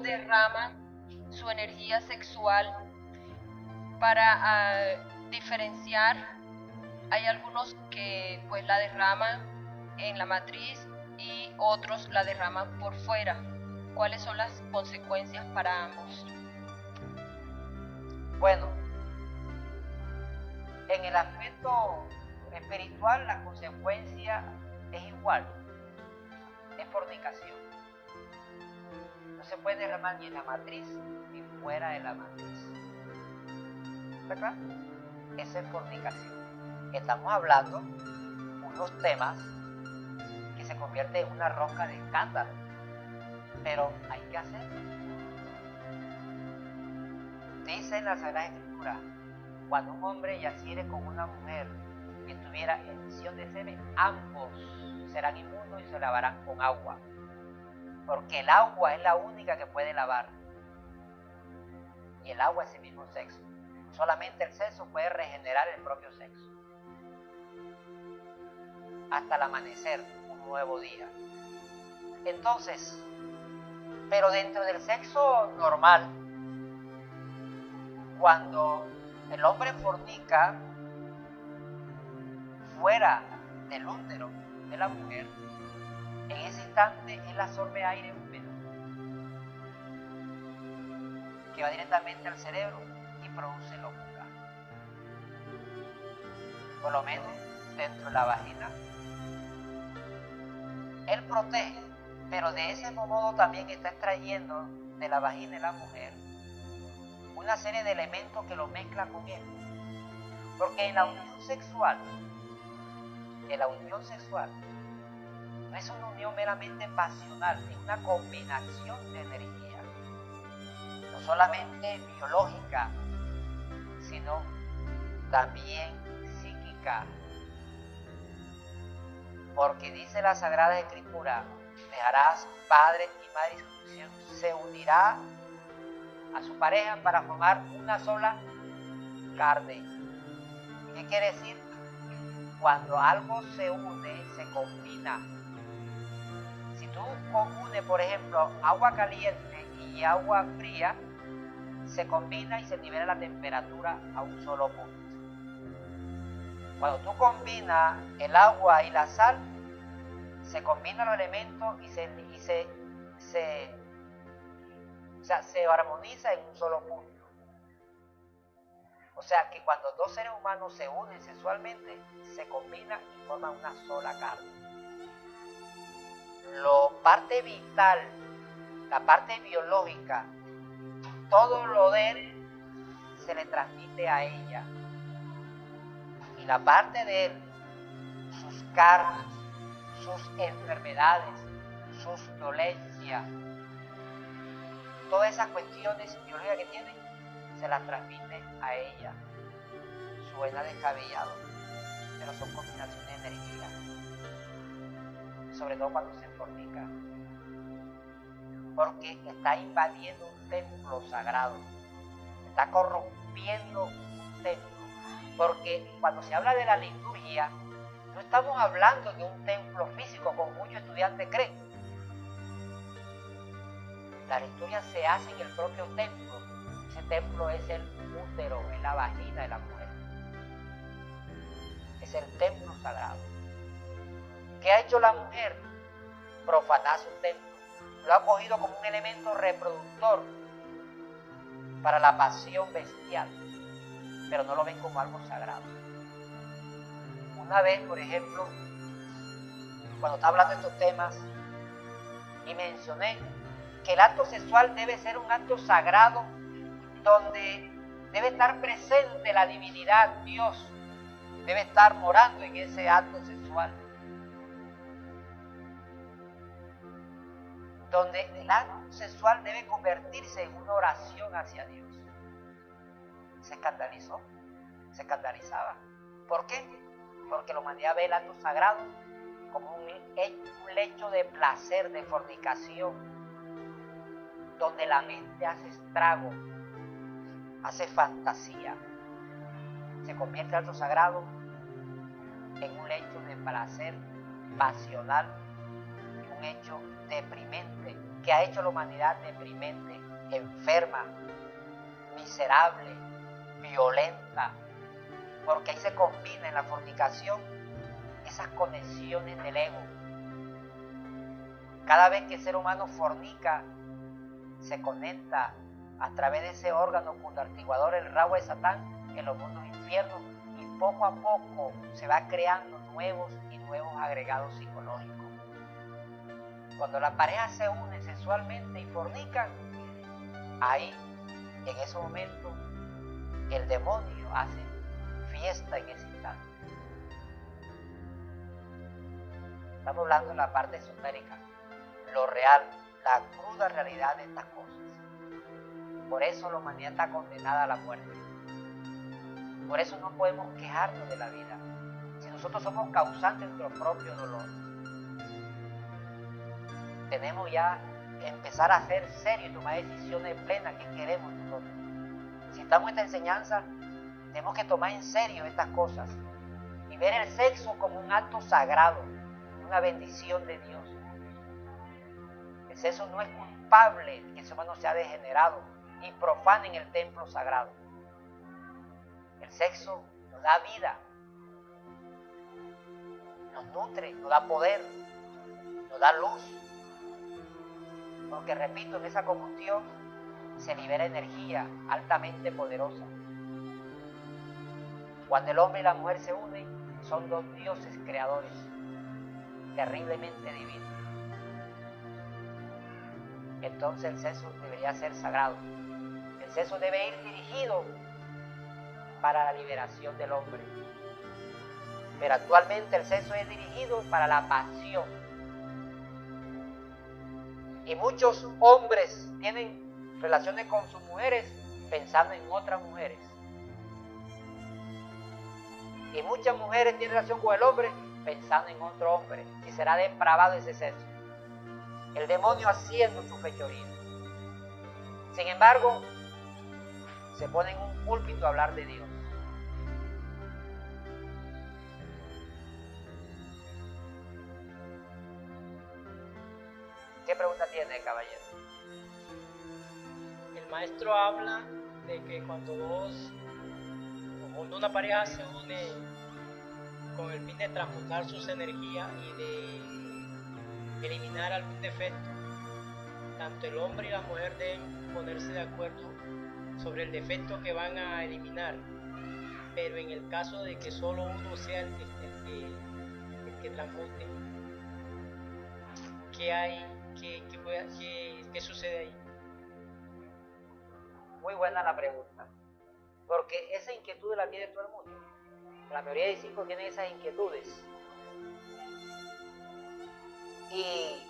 derraman su energía sexual para diferenciar, hay algunos que pues la derraman en la matriz y otros la derraman por fuera. ¿Cuáles son las consecuencias para ambos? Bueno, en el aspecto espiritual la consecuencia es igual, es fornicación. No se puede derramar ni en la matriz ni fuera de la matriz. ¿Está claro? Esa es fornicación. Estamos hablando unos temas que se convierten en una roca de escándalo, pero hay que hacerlo. Dice en la Sagrada Escritura, cuando un hombre yaciere con una mujer que tuviera emisión de semen, ambos serán inmundos y se lavarán con agua. porque el agua es la única que puede lavar. Y el agua es el mismo sexo. Solamente el sexo puede regenerar el propio sexo. Hasta el amanecer, un nuevo día. Entonces, pero dentro del sexo normal, cuando el hombre fornica fuera del útero de la mujer, en ese instante él absorbe aire húmedo que va directamente al cerebro y produce locura. Por lo menos dentro de la vagina. Él protege, pero de ese modo también está extrayendo de la vagina de la mujer una serie de elementos que lo mezclan con él. Porque en la unión sexual no es una unión meramente pasional, es una combinación de energía, no solamente biológica, sino también psíquica. Porque dice la Sagrada Escritura, dejarás padre y madre, se unirá a su pareja para formar una sola carne. ¿Qué quiere decir? Cuando algo se une, se combina. Si tú unes, por ejemplo, agua caliente y agua fría, se combina y se nivela la temperatura a un solo punto. Cuando tú combinas el agua y la sal, se combinan los elementos y se armoniza en un solo punto. O sea que cuando dos seres humanos se unen sexualmente, se combinan y forman una sola carne. La parte vital, la parte biológica, todo lo de él se le transmite a ella. Y la parte de él, sus karmas, sus enfermedades, sus dolencias, todas esas cuestiones biológicas que tiene, se las transmite a ella. Suena descabellado, pero son combinaciones de energía, sobre todo cuando se fornica, porque está invadiendo un templo sagrado, está corrompiendo un templo, porque cuando se habla de la liturgia, no estamos hablando de un templo físico, como muchos estudiantes creen. La liturgia se hace en el propio templo. Ese templo es el útero, es la vagina de la mujer. Es el templo sagrado. ¿Qué ha hecho la mujer? Profanar su templo. Lo ha cogido como un elemento reproductor para la pasión bestial, pero no lo ven como algo sagrado. Una vez, por ejemplo, cuando estaba hablando de estos temas, y mencioné que el acto sexual debe ser un acto sagrado donde debe estar presente la divinidad, Dios, debe estar morando en ese acto sexual. Donde el acto sexual debe convertirse en una oración hacia Dios. Se escandalizó, se escandalizaba. ¿Por qué? Porque la humanidad ve el acto sagrado como un lecho de placer, de fornicación, donde la mente hace estrago, hace fantasía. Se convierte el acto sagrado en un hecho de placer pasional, un hecho deprimente, que ha hecho a la humanidad deprimente, enferma, miserable, violenta, porque ahí se combina en la fornicación esas conexiones del ego. Cada vez que el ser humano fornica, se conecta a través de ese órgano cundartiguador, el rabo de Satán, en los mundos infiernos, y poco a poco se va creando nuevos y nuevos agregados psicológicos. Cuando la pareja se une sexualmente y fornican, ahí, en ese momento, el demonio hace fiesta en ese instante. Estamos hablando de la parte esotérica, lo real, la cruda realidad de estas cosas. Por eso la humanidad está condenada a la muerte. Por eso no podemos quejarnos de la vida, si nosotros somos causantes de nuestro propio dolor. Tenemos ya empezar a ser serio y tomar decisiones plenas que queremos nosotros. Si estamos en esta enseñanza, tenemos que tomar en serio estas cosas y ver el sexo como un acto sagrado, una bendición de Dios. El sexo no es culpable que el ser humano sea degenerado y profane en el templo sagrado. El sexo nos da vida, nos nutre, nos da poder, nos da luz. Porque repito, en esa combustión se libera energía altamente poderosa. Cuando el hombre y la mujer se unen, son dos dioses creadores, terriblemente divinos. Entonces el sexo debería ser sagrado. El sexo debe ir dirigido para la liberación del hombre. Pero actualmente el sexo es dirigido para la pasión. Y muchos hombres tienen relaciones con sus mujeres pensando en otras mujeres. Y muchas mujeres tienen relación con el hombre pensando en otro hombre. Y será depravado ese sexo. El demonio haciendo su fechoría. Sin embargo, se pone en un púlpito a hablar de Dios. ¿Qué pregunta tiene, caballero? El maestro habla de que cuando una pareja se une con el fin de transmutar sus energías y de eliminar algún defecto, tanto el hombre y la mujer deben ponerse de acuerdo sobre el defecto que van a eliminar. Pero en el caso de que solo uno sea el que transmute, ¿qué hay? ¿Qué sucede ahí? Muy buena la pregunta, porque esa inquietud la tiene todo el mundo. La mayoría de discípulos tienen esas inquietudes. Y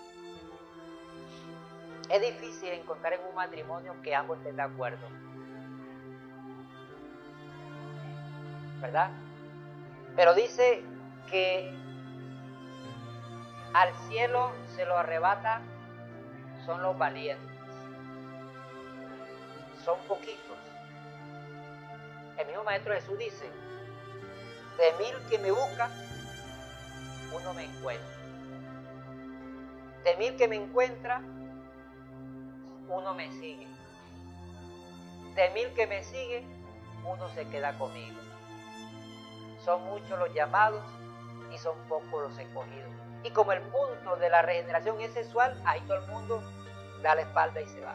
es difícil encontrar en un matrimonio que ambos estén de acuerdo, ¿verdad? Pero dice que al cielo se lo arrebata son los valientes. Son poquitos. El mismo Maestro Jesús dice: de 1000 que me buscan, uno me encuentra. De 1000 que me encuentra, uno me sigue. De 1000 que me sigue, uno se queda conmigo. Son muchos los llamados y son pocos los escogidos. Y como el punto de la regeneración es sexual, ahí todo el mundo da la espalda y se va.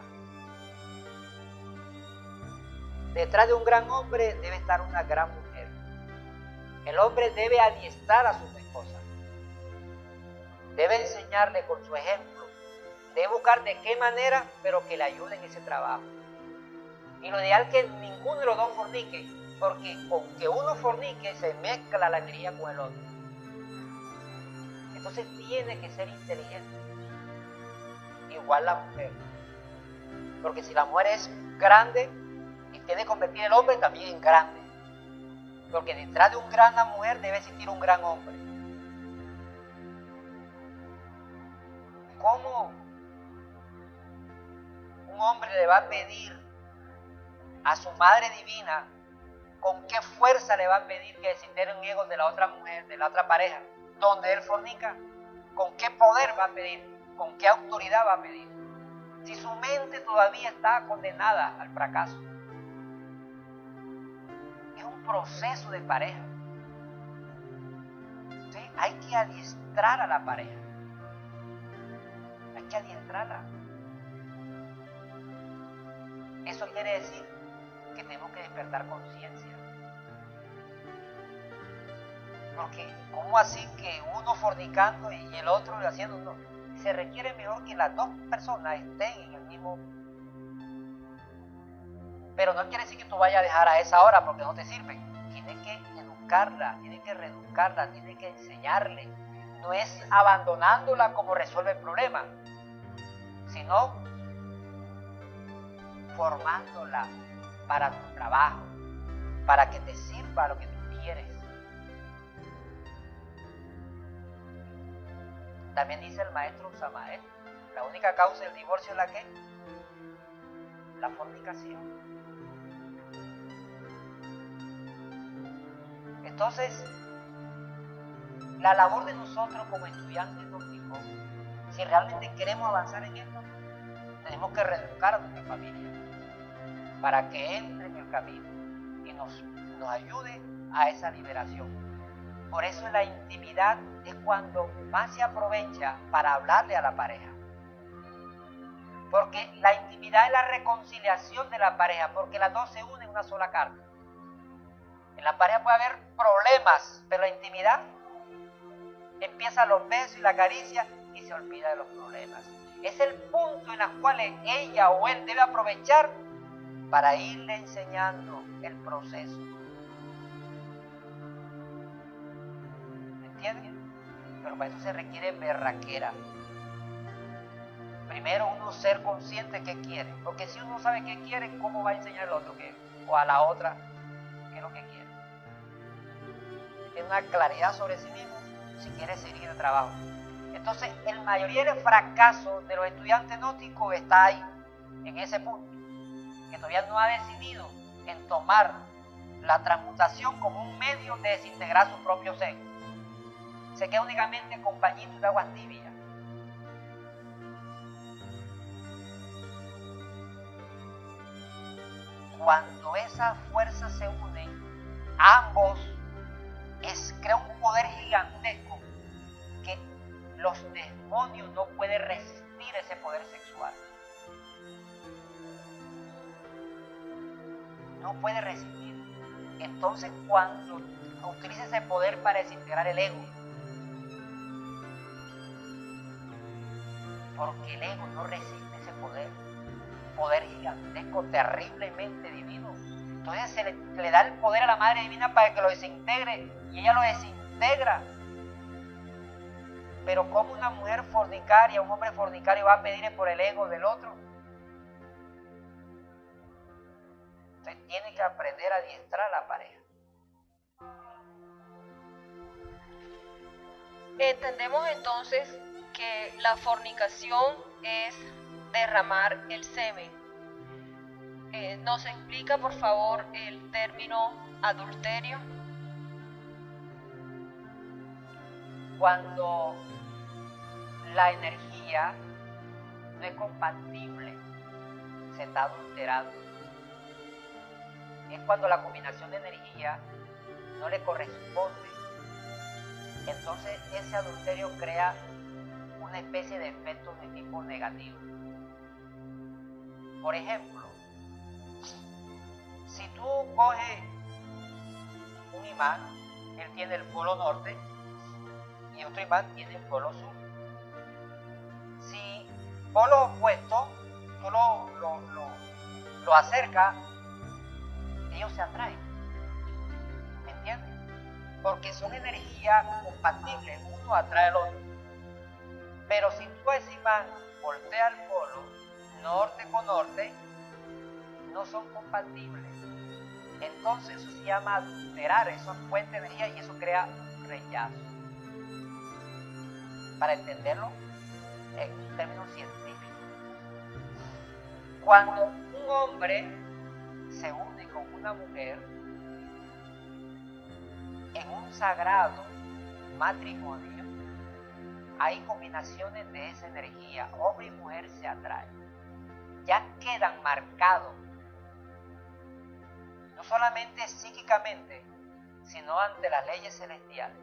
Detrás de un gran hombre debe estar una gran mujer. El hombre debe adiestrar a su esposa. Debe enseñarle con su ejemplo. Debe buscar de qué manera, pero que le ayude en ese trabajo. Y lo ideal es que ninguno de los dos fornique, porque con que uno fornique se mezcla la energía con el otro. Entonces tiene que ser inteligente. Igual la mujer. Porque si la mujer es grande y tiene que convertir el hombre también en grande. Porque detrás de una gran mujer debe existir un gran hombre. ¿Cómo un hombre le va a pedir a su madre divina, con qué fuerza le va a pedir que desintegre un ego de la otra mujer, de la otra pareja, donde él fornica? ¿Con qué poder va a pedir? ¿Con qué autoridad va a pedir? Si su mente todavía está condenada al fracaso. Es un proceso de pareja. ¿Sí? Hay que adiestrar a la pareja. Hay que adiestrarla. Eso quiere decir que tenemos que despertar conciencia. Porque ¿cómo así que uno fornicando y el otro haciendo? No. Se requiere mejor que las dos personas estén en el mismo. Pero no quiere decir que tú vayas a dejar a esa hora porque no te sirve. Tienes que educarla, tienes que reeducarla, tienes que enseñarle. No es abandonándola como resuelve el problema, sino formándola para tu trabajo, para que te sirva lo que tú quieres. También dice el maestro Samael La única causa del divorcio es la que, la fornicación. Entonces, la labor de nosotros como estudiantes gnósticos, si realmente queremos avanzar en esto, tenemos que reeducar a nuestra familia para que entre en el camino y nos ayude a esa liberación. Por eso la intimidad es cuando más se aprovecha para hablarle a la pareja. Porque la intimidad es la reconciliación de la pareja, porque las dos se unen en una sola carne. En la pareja puede haber problemas, pero la intimidad empieza los besos y la caricia y se olvida de los problemas. Es el punto en el cual ella o él debe aprovechar para irle enseñando el proceso. ¿Me entienden? Pero para eso se requiere berraquera. Primero uno ser consciente de qué quiere, porque si uno sabe qué quiere, ¿cómo va a enseñar al otro qué? O a la otra qué es lo que quiere? Tiene una claridad sobre sí mismo si quiere seguir el trabajo. Entonces, la mayoría del fracaso de los estudiantes gnósticos está ahí, en ese punto, que todavía no ha decidido en tomar la transmutación como un medio de desintegrar su propio ser. Se queda únicamente con pañitos de aguas tibias. Cuando esas fuerzas se unen, ambos crea un poder gigantesco que los demonios no pueden resistir ese poder sexual. No puede resistir. Entonces cuando utiliza ese poder para desintegrar el ego, porque el ego no resiste ese poder gigantesco, terriblemente divino. Entonces se le da el poder a la Madre Divina para que lo desintegre y ella lo desintegra. Pero ¿cómo una mujer fornicaria, un hombre fornicario va a pedirle por el ego del otro? Entonces tiene que aprender a adiestrar a la pareja. Entendemos entonces que la fornicación es derramar el semen. ¿Nos explica por favor el término adulterio? Cuando la energía no es compatible, se está adulterando. Es cuando la combinación de energía no le corresponde. Entonces ese adulterio crea una especie de efectos de tipo negativo. Por ejemplo, si tú coges un imán, él tiene el polo norte y otro imán tiene el polo sur. Si polo opuesto tú lo acercas, ellos se atraen. ¿Me entiendes? Porque son energías compatibles, uno atrae al otro. Pero si tú ese imán volteas al polo, norte con norte, no son compatibles. Entonces eso se llama adulterar, eso es fuente de energía y eso crea rechazo. Para entenderlo en un término científico. Cuando un hombre se une con una mujer en un sagrado matrimonio, hay combinaciones de esa energía, hombre y mujer se atraen. Ya quedan marcados, no solamente psíquicamente, sino ante las leyes celestiales,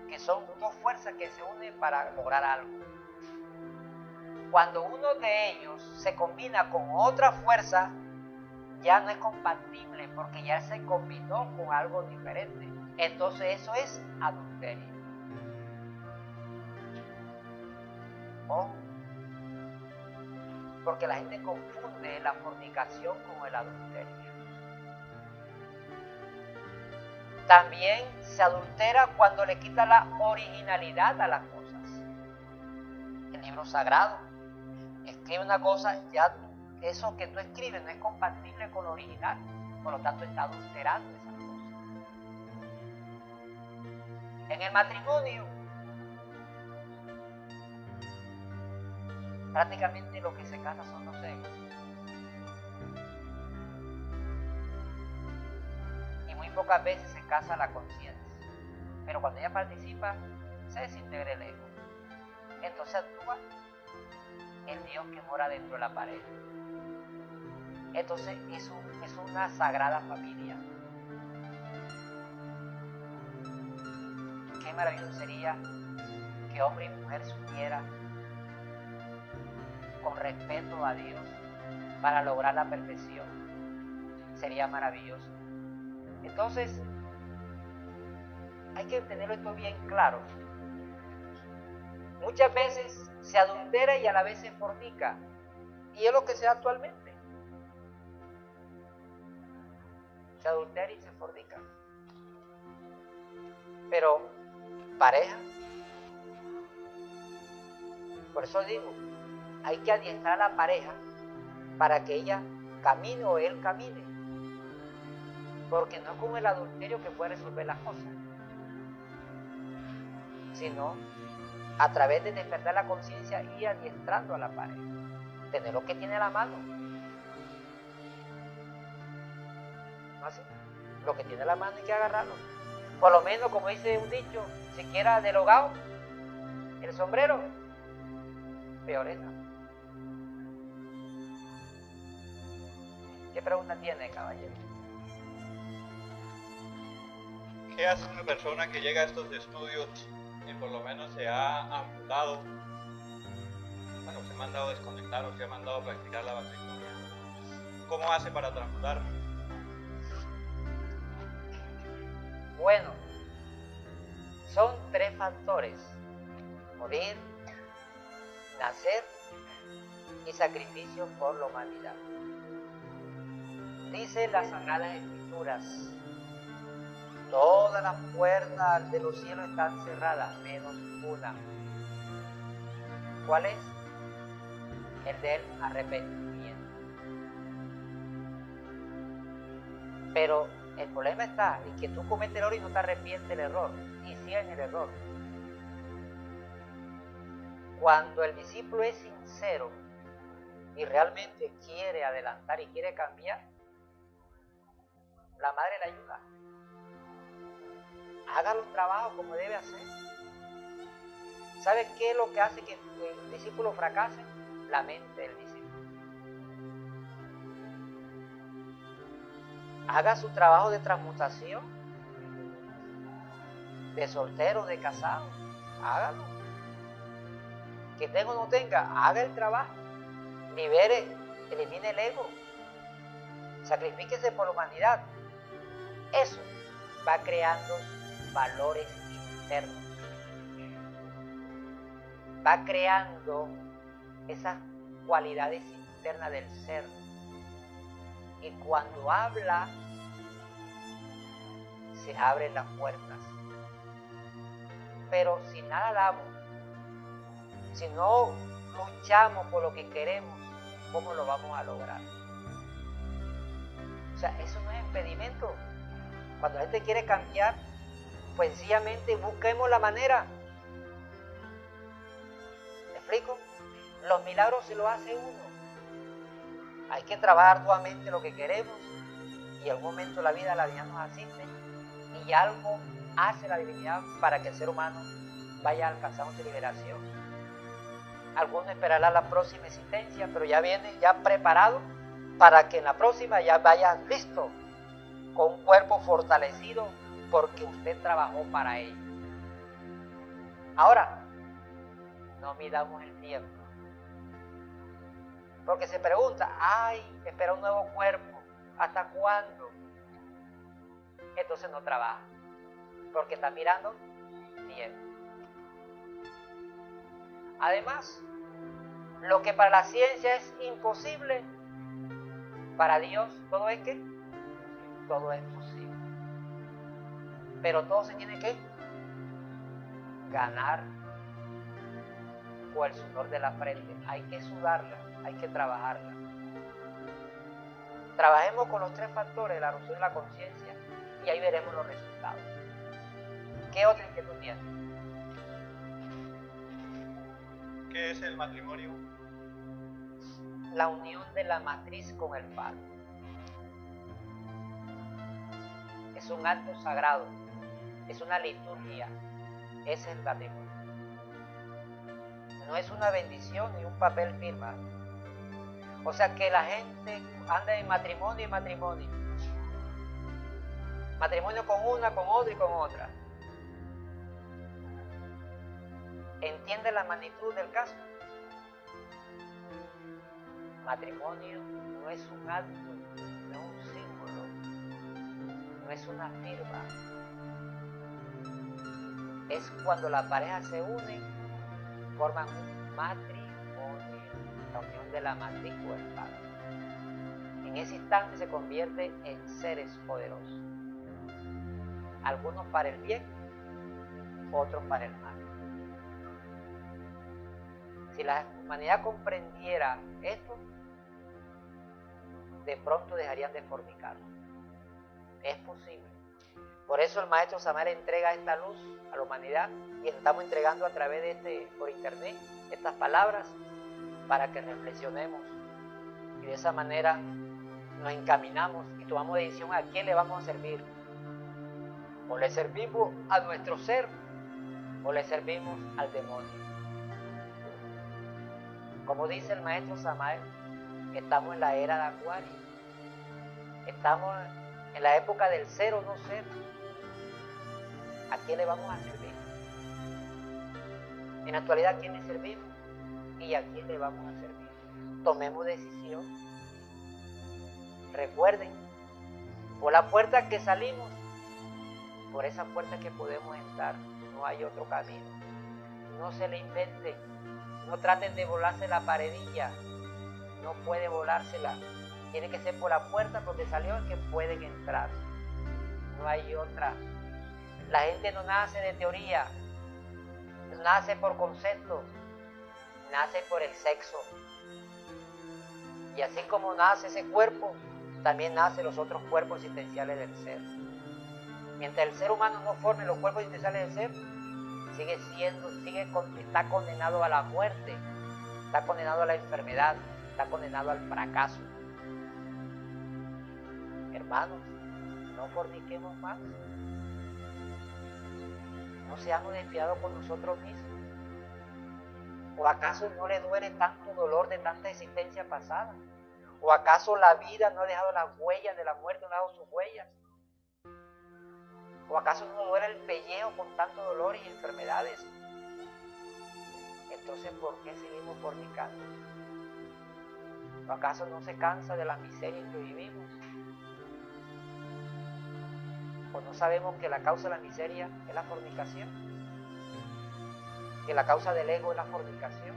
que son dos fuerzas que se unen para lograr algo. Cuando uno de ellos se combina con otra fuerza, ya no es compatible porque ya se combinó con algo diferente. Entonces eso es adulterio. Oh. Porque la gente confunde la fornicación con el adulterio. También se adultera cuando le quita la originalidad a las cosas. El libro sagrado escribe una cosa, ya eso que tú escribes no es compatible con lo original, por lo tanto está adulterando esa cosa. En el matrimonio, prácticamente los que se casan son los egos. Y muy pocas veces se casa la conciencia. Pero cuando ella participa, se desintegra el ego. Entonces actúa el Dios que mora dentro de la pareja. Entonces es una sagrada familia. Qué maravilloso sería que hombre y mujer se unieran con respeto a Dios para lograr la perfección. Sería maravilloso. Entonces, hay que tenerlo esto bien claro. Muchas veces se adultera y a la vez se fornica. Y es lo que se da actualmente. Se adultera y se fornica. Pero, pareja. Por eso digo, hay que adiestrar a la pareja para que ella camine o él camine. Porque no es con el adulterio que puede resolver las cosas, sino a través de despertar la conciencia y adiestrando a la pareja. Tener lo que tiene a la mano. ¿No así? Lo que tiene a la mano hay que agarrarlo. Por lo menos, como dice un dicho, siquiera del hogao, el sombrero, peor es. ¿Qué pregunta tiene, caballero? ¿Qué hace una persona que llega a estos estudios y por lo menos se ha amputado? Bueno, se ha mandado a desconectar o se ha mandado a practicar la vasectomía. ¿Cómo hace para transmutar? Bueno, son 3 factores: morir, nacer y sacrificio por la humanidad. Dice las Sagradas Escrituras: todas las puertas de los cielos están cerradas, menos una. ¿Cuál es? El del arrepentimiento. Pero el problema está en que tú cometes el error y no te arrepientes del error, y sigues en el error. Cuando el discípulo es sincero y realmente quiere adelantar y quiere cambiar, la madre le ayuda. Haga los trabajos como debe hacer. ¿Sabe qué es lo que hace que el discípulo fracase? La mente del discípulo. Haga su trabajo de transmutación, de soltero, de casado. Hágalo. Que tenga o no tenga, haga el trabajo. Libere, elimine el ego. Sacrifíquese por la humanidad. Eso va creando valores internos. Va creando esas cualidades internas del ser. Y cuando habla, se abren las puertas. Pero si nada damos, si no luchamos por lo que queremos, ¿cómo lo vamos a lograr? O sea, eso no es impedimento. Cuando la gente quiere cambiar, pues sencillamente busquemos la manera. ¿Me explico? Los milagros se los hace uno. Hay que trabajar arduamente lo que queremos y en algún momento la vida nos asiste y algo hace la divinidad para que el ser humano vaya alcanzando su liberación. Algunos esperarán la próxima existencia, pero ya viene ya preparado para que en la próxima ya vayan listo, con un cuerpo fortalecido, porque usted trabajó para ello. Ahora, no midamos el tiempo. Porque se pregunta, espera un nuevo cuerpo, ¿hasta cuándo? Entonces no trabaja, porque está mirando tiempo. Además, lo que para la ciencia es imposible, para Dios todo es ¿qué? Todo es posible. Pero todo se tiene que ganar con el sudor de la frente. Hay que sudarla, hay que trabajarla. Trabajemos con los 3 factores de la erupción de la conciencia y ahí veremos los resultados. ¿Qué otra inquietud tienes? ¿Qué es el matrimonio? la unión de la matriz con el Padre. Es un acto sagrado, es una liturgia, ese es el matrimonio. No es una bendición ni un papel firmado. O sea que la gente anda en matrimonio y matrimonio. Matrimonio con una, con otra y con otra. ¿Entiende la magnitud del caso? Matrimonio no es un acto, no es un símbolo, no es una firma. Es cuando la pareja se une, forman un matrimonio, la unión de la matriz con el Padre. En ese instante se convierte en seres poderosos. Algunos para el bien, otros para el mal. Si la humanidad comprendiera esto, de pronto dejarían de fornicar. Es posible. Por eso el maestro Samael entrega esta luz a la humanidad y estamos entregando a través de por internet estas palabras para que reflexionemos y de esa manera nos encaminamos y tomamos decisión a quién le vamos a servir. O le servimos a nuestro ser o le servimos al demonio. Como dice el maestro Samael, estamos en la era de Acuario. Estamos en la época del ser o no ser. ¿A quién le vamos a servir? En la actualidad, ¿a quién le servimos? ¿Y a quién le vamos a servir? Tomemos decisión. Recuerden, por la puerta que salimos, por esa puerta que podemos entrar, no hay otro camino. No se le inventen, no traten de volarse la paredilla, no puede volársela. Tiene que ser por la puerta porque salió el que pueden entrar. No hay otra. La gente no nace de teoría, no nace por concepto, nace por el sexo. Y así como nace ese cuerpo, también nacen los otros cuerpos existenciales del ser. Mientras el ser humano no forme los cuerpos existenciales del ser, está condenado a la muerte, está condenado a la enfermedad, está condenado al fracaso. Hermanos, no forniquemos más. No seamos despiadados con nosotros mismos. ¿O acaso no le duele tanto dolor de tanta existencia pasada? ¿O acaso la vida no ha dejado las huellas de la muerte, no ha dejado sus huellas? ¿O acaso no duele el pellejo con tanto dolor y enfermedades? Entonces, ¿por qué seguimos fornicando? ¿O acaso no se cansa de la miseria en que vivimos? ¿O no sabemos que la causa de la miseria es la fornicación? ¿Que la causa del ego es la fornicación?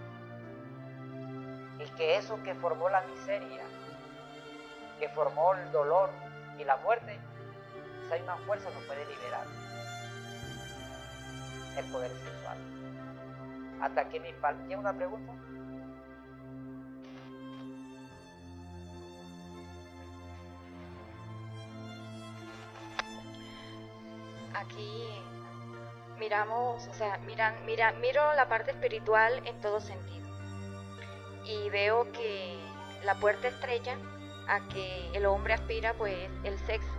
Y que eso que formó la miseria, que formó el dolor y la muerte, esa misma fuerza nos puede liberar. El poder sexual. Hasta aquí mi parte. ¿Tiene una pregunta? Aquí miramos, o sea, miro la parte espiritual en todo sentido. Y veo que la puerta estrecha a que el hombre aspira, pues, el sexo.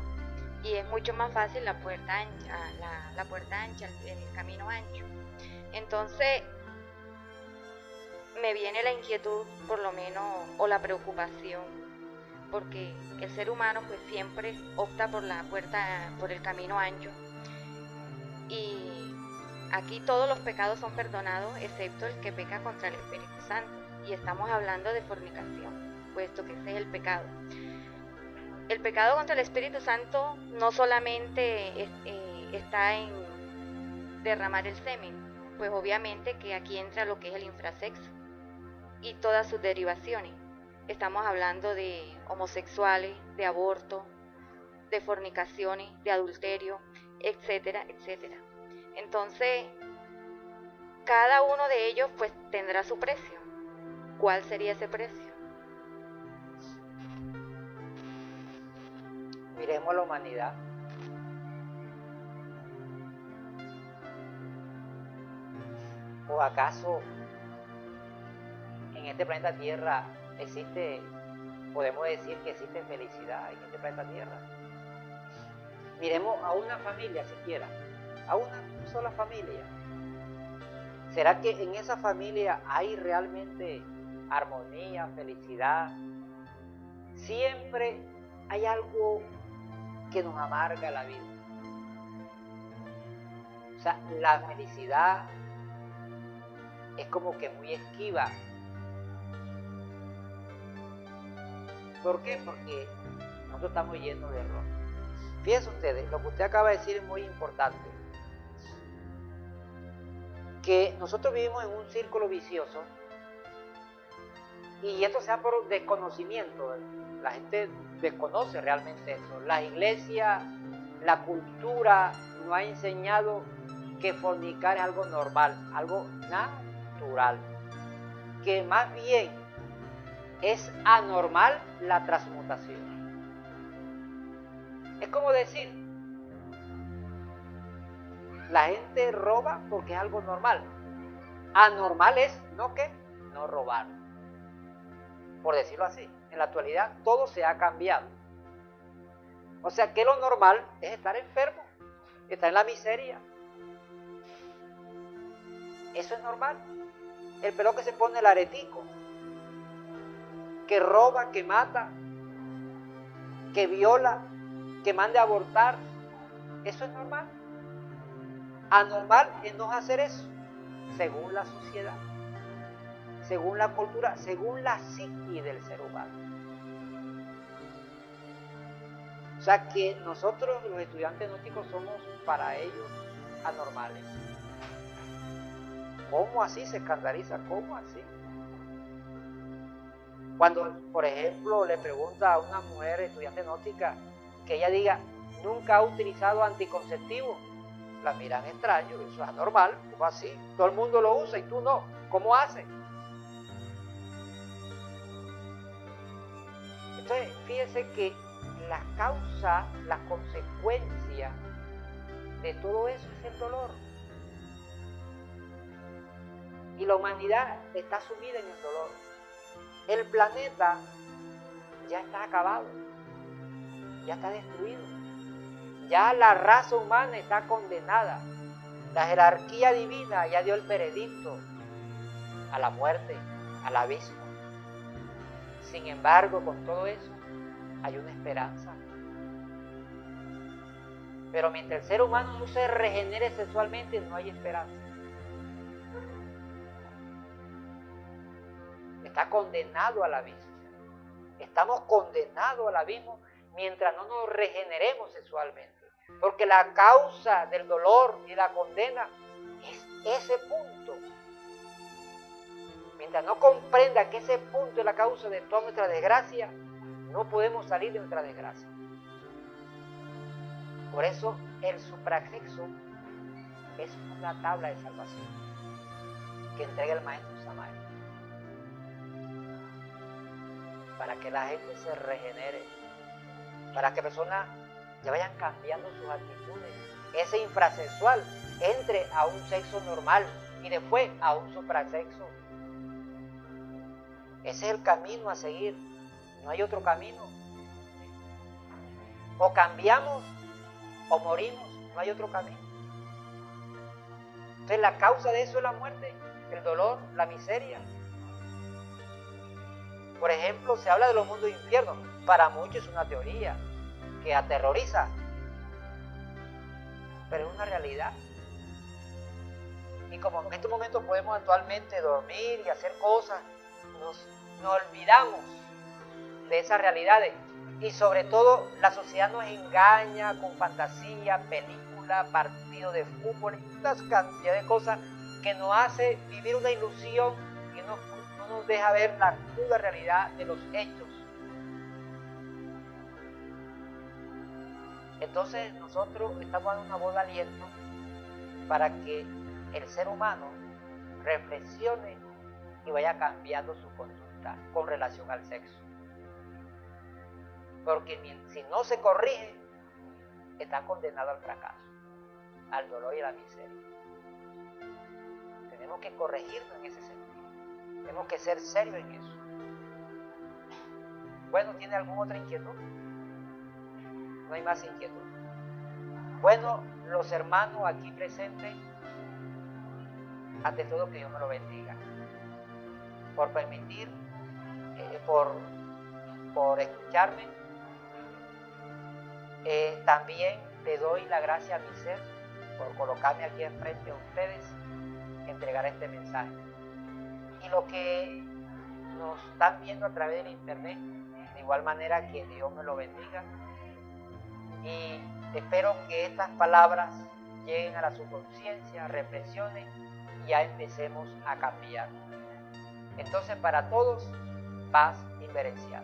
Y es mucho más fácil la puerta ancha, la puerta ancha, el camino ancho. Entonces, me viene la inquietud, por lo menos, o la preocupación, porque el ser humano, pues, siempre opta por la puerta, por el camino ancho. Y aquí todos los pecados son perdonados, excepto el que peca contra el Espíritu Santo. Y estamos hablando de fornicación, puesto que ese es el pecado. El pecado contra el Espíritu Santo no solamente está en derramar el semen, pues obviamente que aquí entra lo que es el infrasexo y todas sus derivaciones. Estamos hablando de homosexuales, de aborto, de fornicaciones, de adulterio, etcétera, etcétera. Entonces, cada uno de ellos pues tendrá su precio. ¿Cuál sería ese precio? Miremos la humanidad. ¿O acaso en este planeta Tierra podemos decir que existe felicidad en este planeta Tierra. Miremos a una familia siquiera, a una sola familia. ¿Será que en esa familia hay realmente armonía, felicidad? Siempre hay algo que nos amarga la vida. O sea, la felicidad es como que muy esquiva. ¿Por qué? Porque nosotros estamos llenos de error. Fíjense ustedes, lo que usted acaba de decir es muy importante. Que nosotros vivimos en un círculo vicioso y esto se da por desconocimiento. La gente desconoce realmente eso. La iglesia, la cultura nos ha enseñado que fornicar es algo normal, algo natural. Que más bien es anormal la transmutación. Es como decir, la gente roba porque es algo normal. Anormal es no robar. Por decirlo así. En la actualidad todo se ha cambiado. O sea que lo normal es estar enfermo, estar en la miseria. Eso es normal. El pelón que se pone el aretico, que roba, que mata, que viola, que mande a abortar, eso es normal. Anormal es no hacer eso, según la sociedad, según la cultura, según la psique del ser humano. O sea que nosotros los estudiantes gnósticos somos para ellos anormales. ¿Cómo así? Se escandaliza, ¿cómo así? Cuando, por ejemplo, le pregunta a una mujer estudiante gnóstica que ella diga, nunca ha utilizado anticonceptivo, la miran extraño, eso es anormal, ¿cómo así? Todo el mundo lo usa y tú no, ¿cómo haces? Entonces, fíjense que la causa, la consecuencia de todo eso es el dolor. Y la humanidad está sumida en el dolor. El planeta ya está acabado, ya está destruido. Ya la raza humana está condenada. La jerarquía divina ya dio el veredicto a la muerte, al abismo. Sin embargo, con todo eso, hay una esperanza. Pero mientras el ser humano no se regenere sexualmente, no hay esperanza. Está condenado al abismo. Estamos condenados al abismo mientras no nos regeneremos sexualmente. Porque la causa del dolor y la condena es ese punto. Mientras no comprenda que ese punto es la causa de toda nuestra desgracia, no podemos salir de nuestra desgracia. Por eso el suprasexo es una tabla de salvación que entrega el Maestro Samael, para que la gente se regenere, para que personas ya vayan cambiando sus actitudes. Ese infrasexual entre a un sexo normal y después a un suprasexo. Ese es el camino a seguir, no hay otro camino. O cambiamos o morimos, no hay otro camino. Entonces la causa de eso es la muerte, el dolor, la miseria. Por ejemplo, se habla de los mundos infiernos. Para muchos es una teoría que aterroriza, pero es una realidad. Y como en estos momentos podemos actualmente dormir y hacer cosas, nos olvidamos de esas realidades. Y sobre todo la sociedad nos engaña con fantasía, película, partido de fútbol, una cantidad de cosas que nos hace vivir una ilusión y no nos deja ver la cruda realidad de los hechos. Entonces nosotros estamos dando una voz de aliento para que el ser humano reflexione y vaya cambiando su conducta con relación al sexo. Porque si no se corrige, está condenado al fracaso, al dolor y a la miseria. Tenemos que corregirnos en ese sentido. Tenemos que ser serios en eso. Bueno, ¿tiene alguna otra inquietud? No hay más inquietud. Bueno, los hermanos aquí presentes, ante todo que Dios me lo bendiga, por permitir, por escucharme. También le doy la gracia a mi ser por colocarme aquí enfrente a ustedes, entregar este mensaje. Y los que nos están viendo a través del internet, de igual manera que Dios me lo bendiga. Y espero que estas palabras lleguen a la subconsciencia, reflexionen y ya empecemos a cambiar. Entonces, para todos, paz inverencial.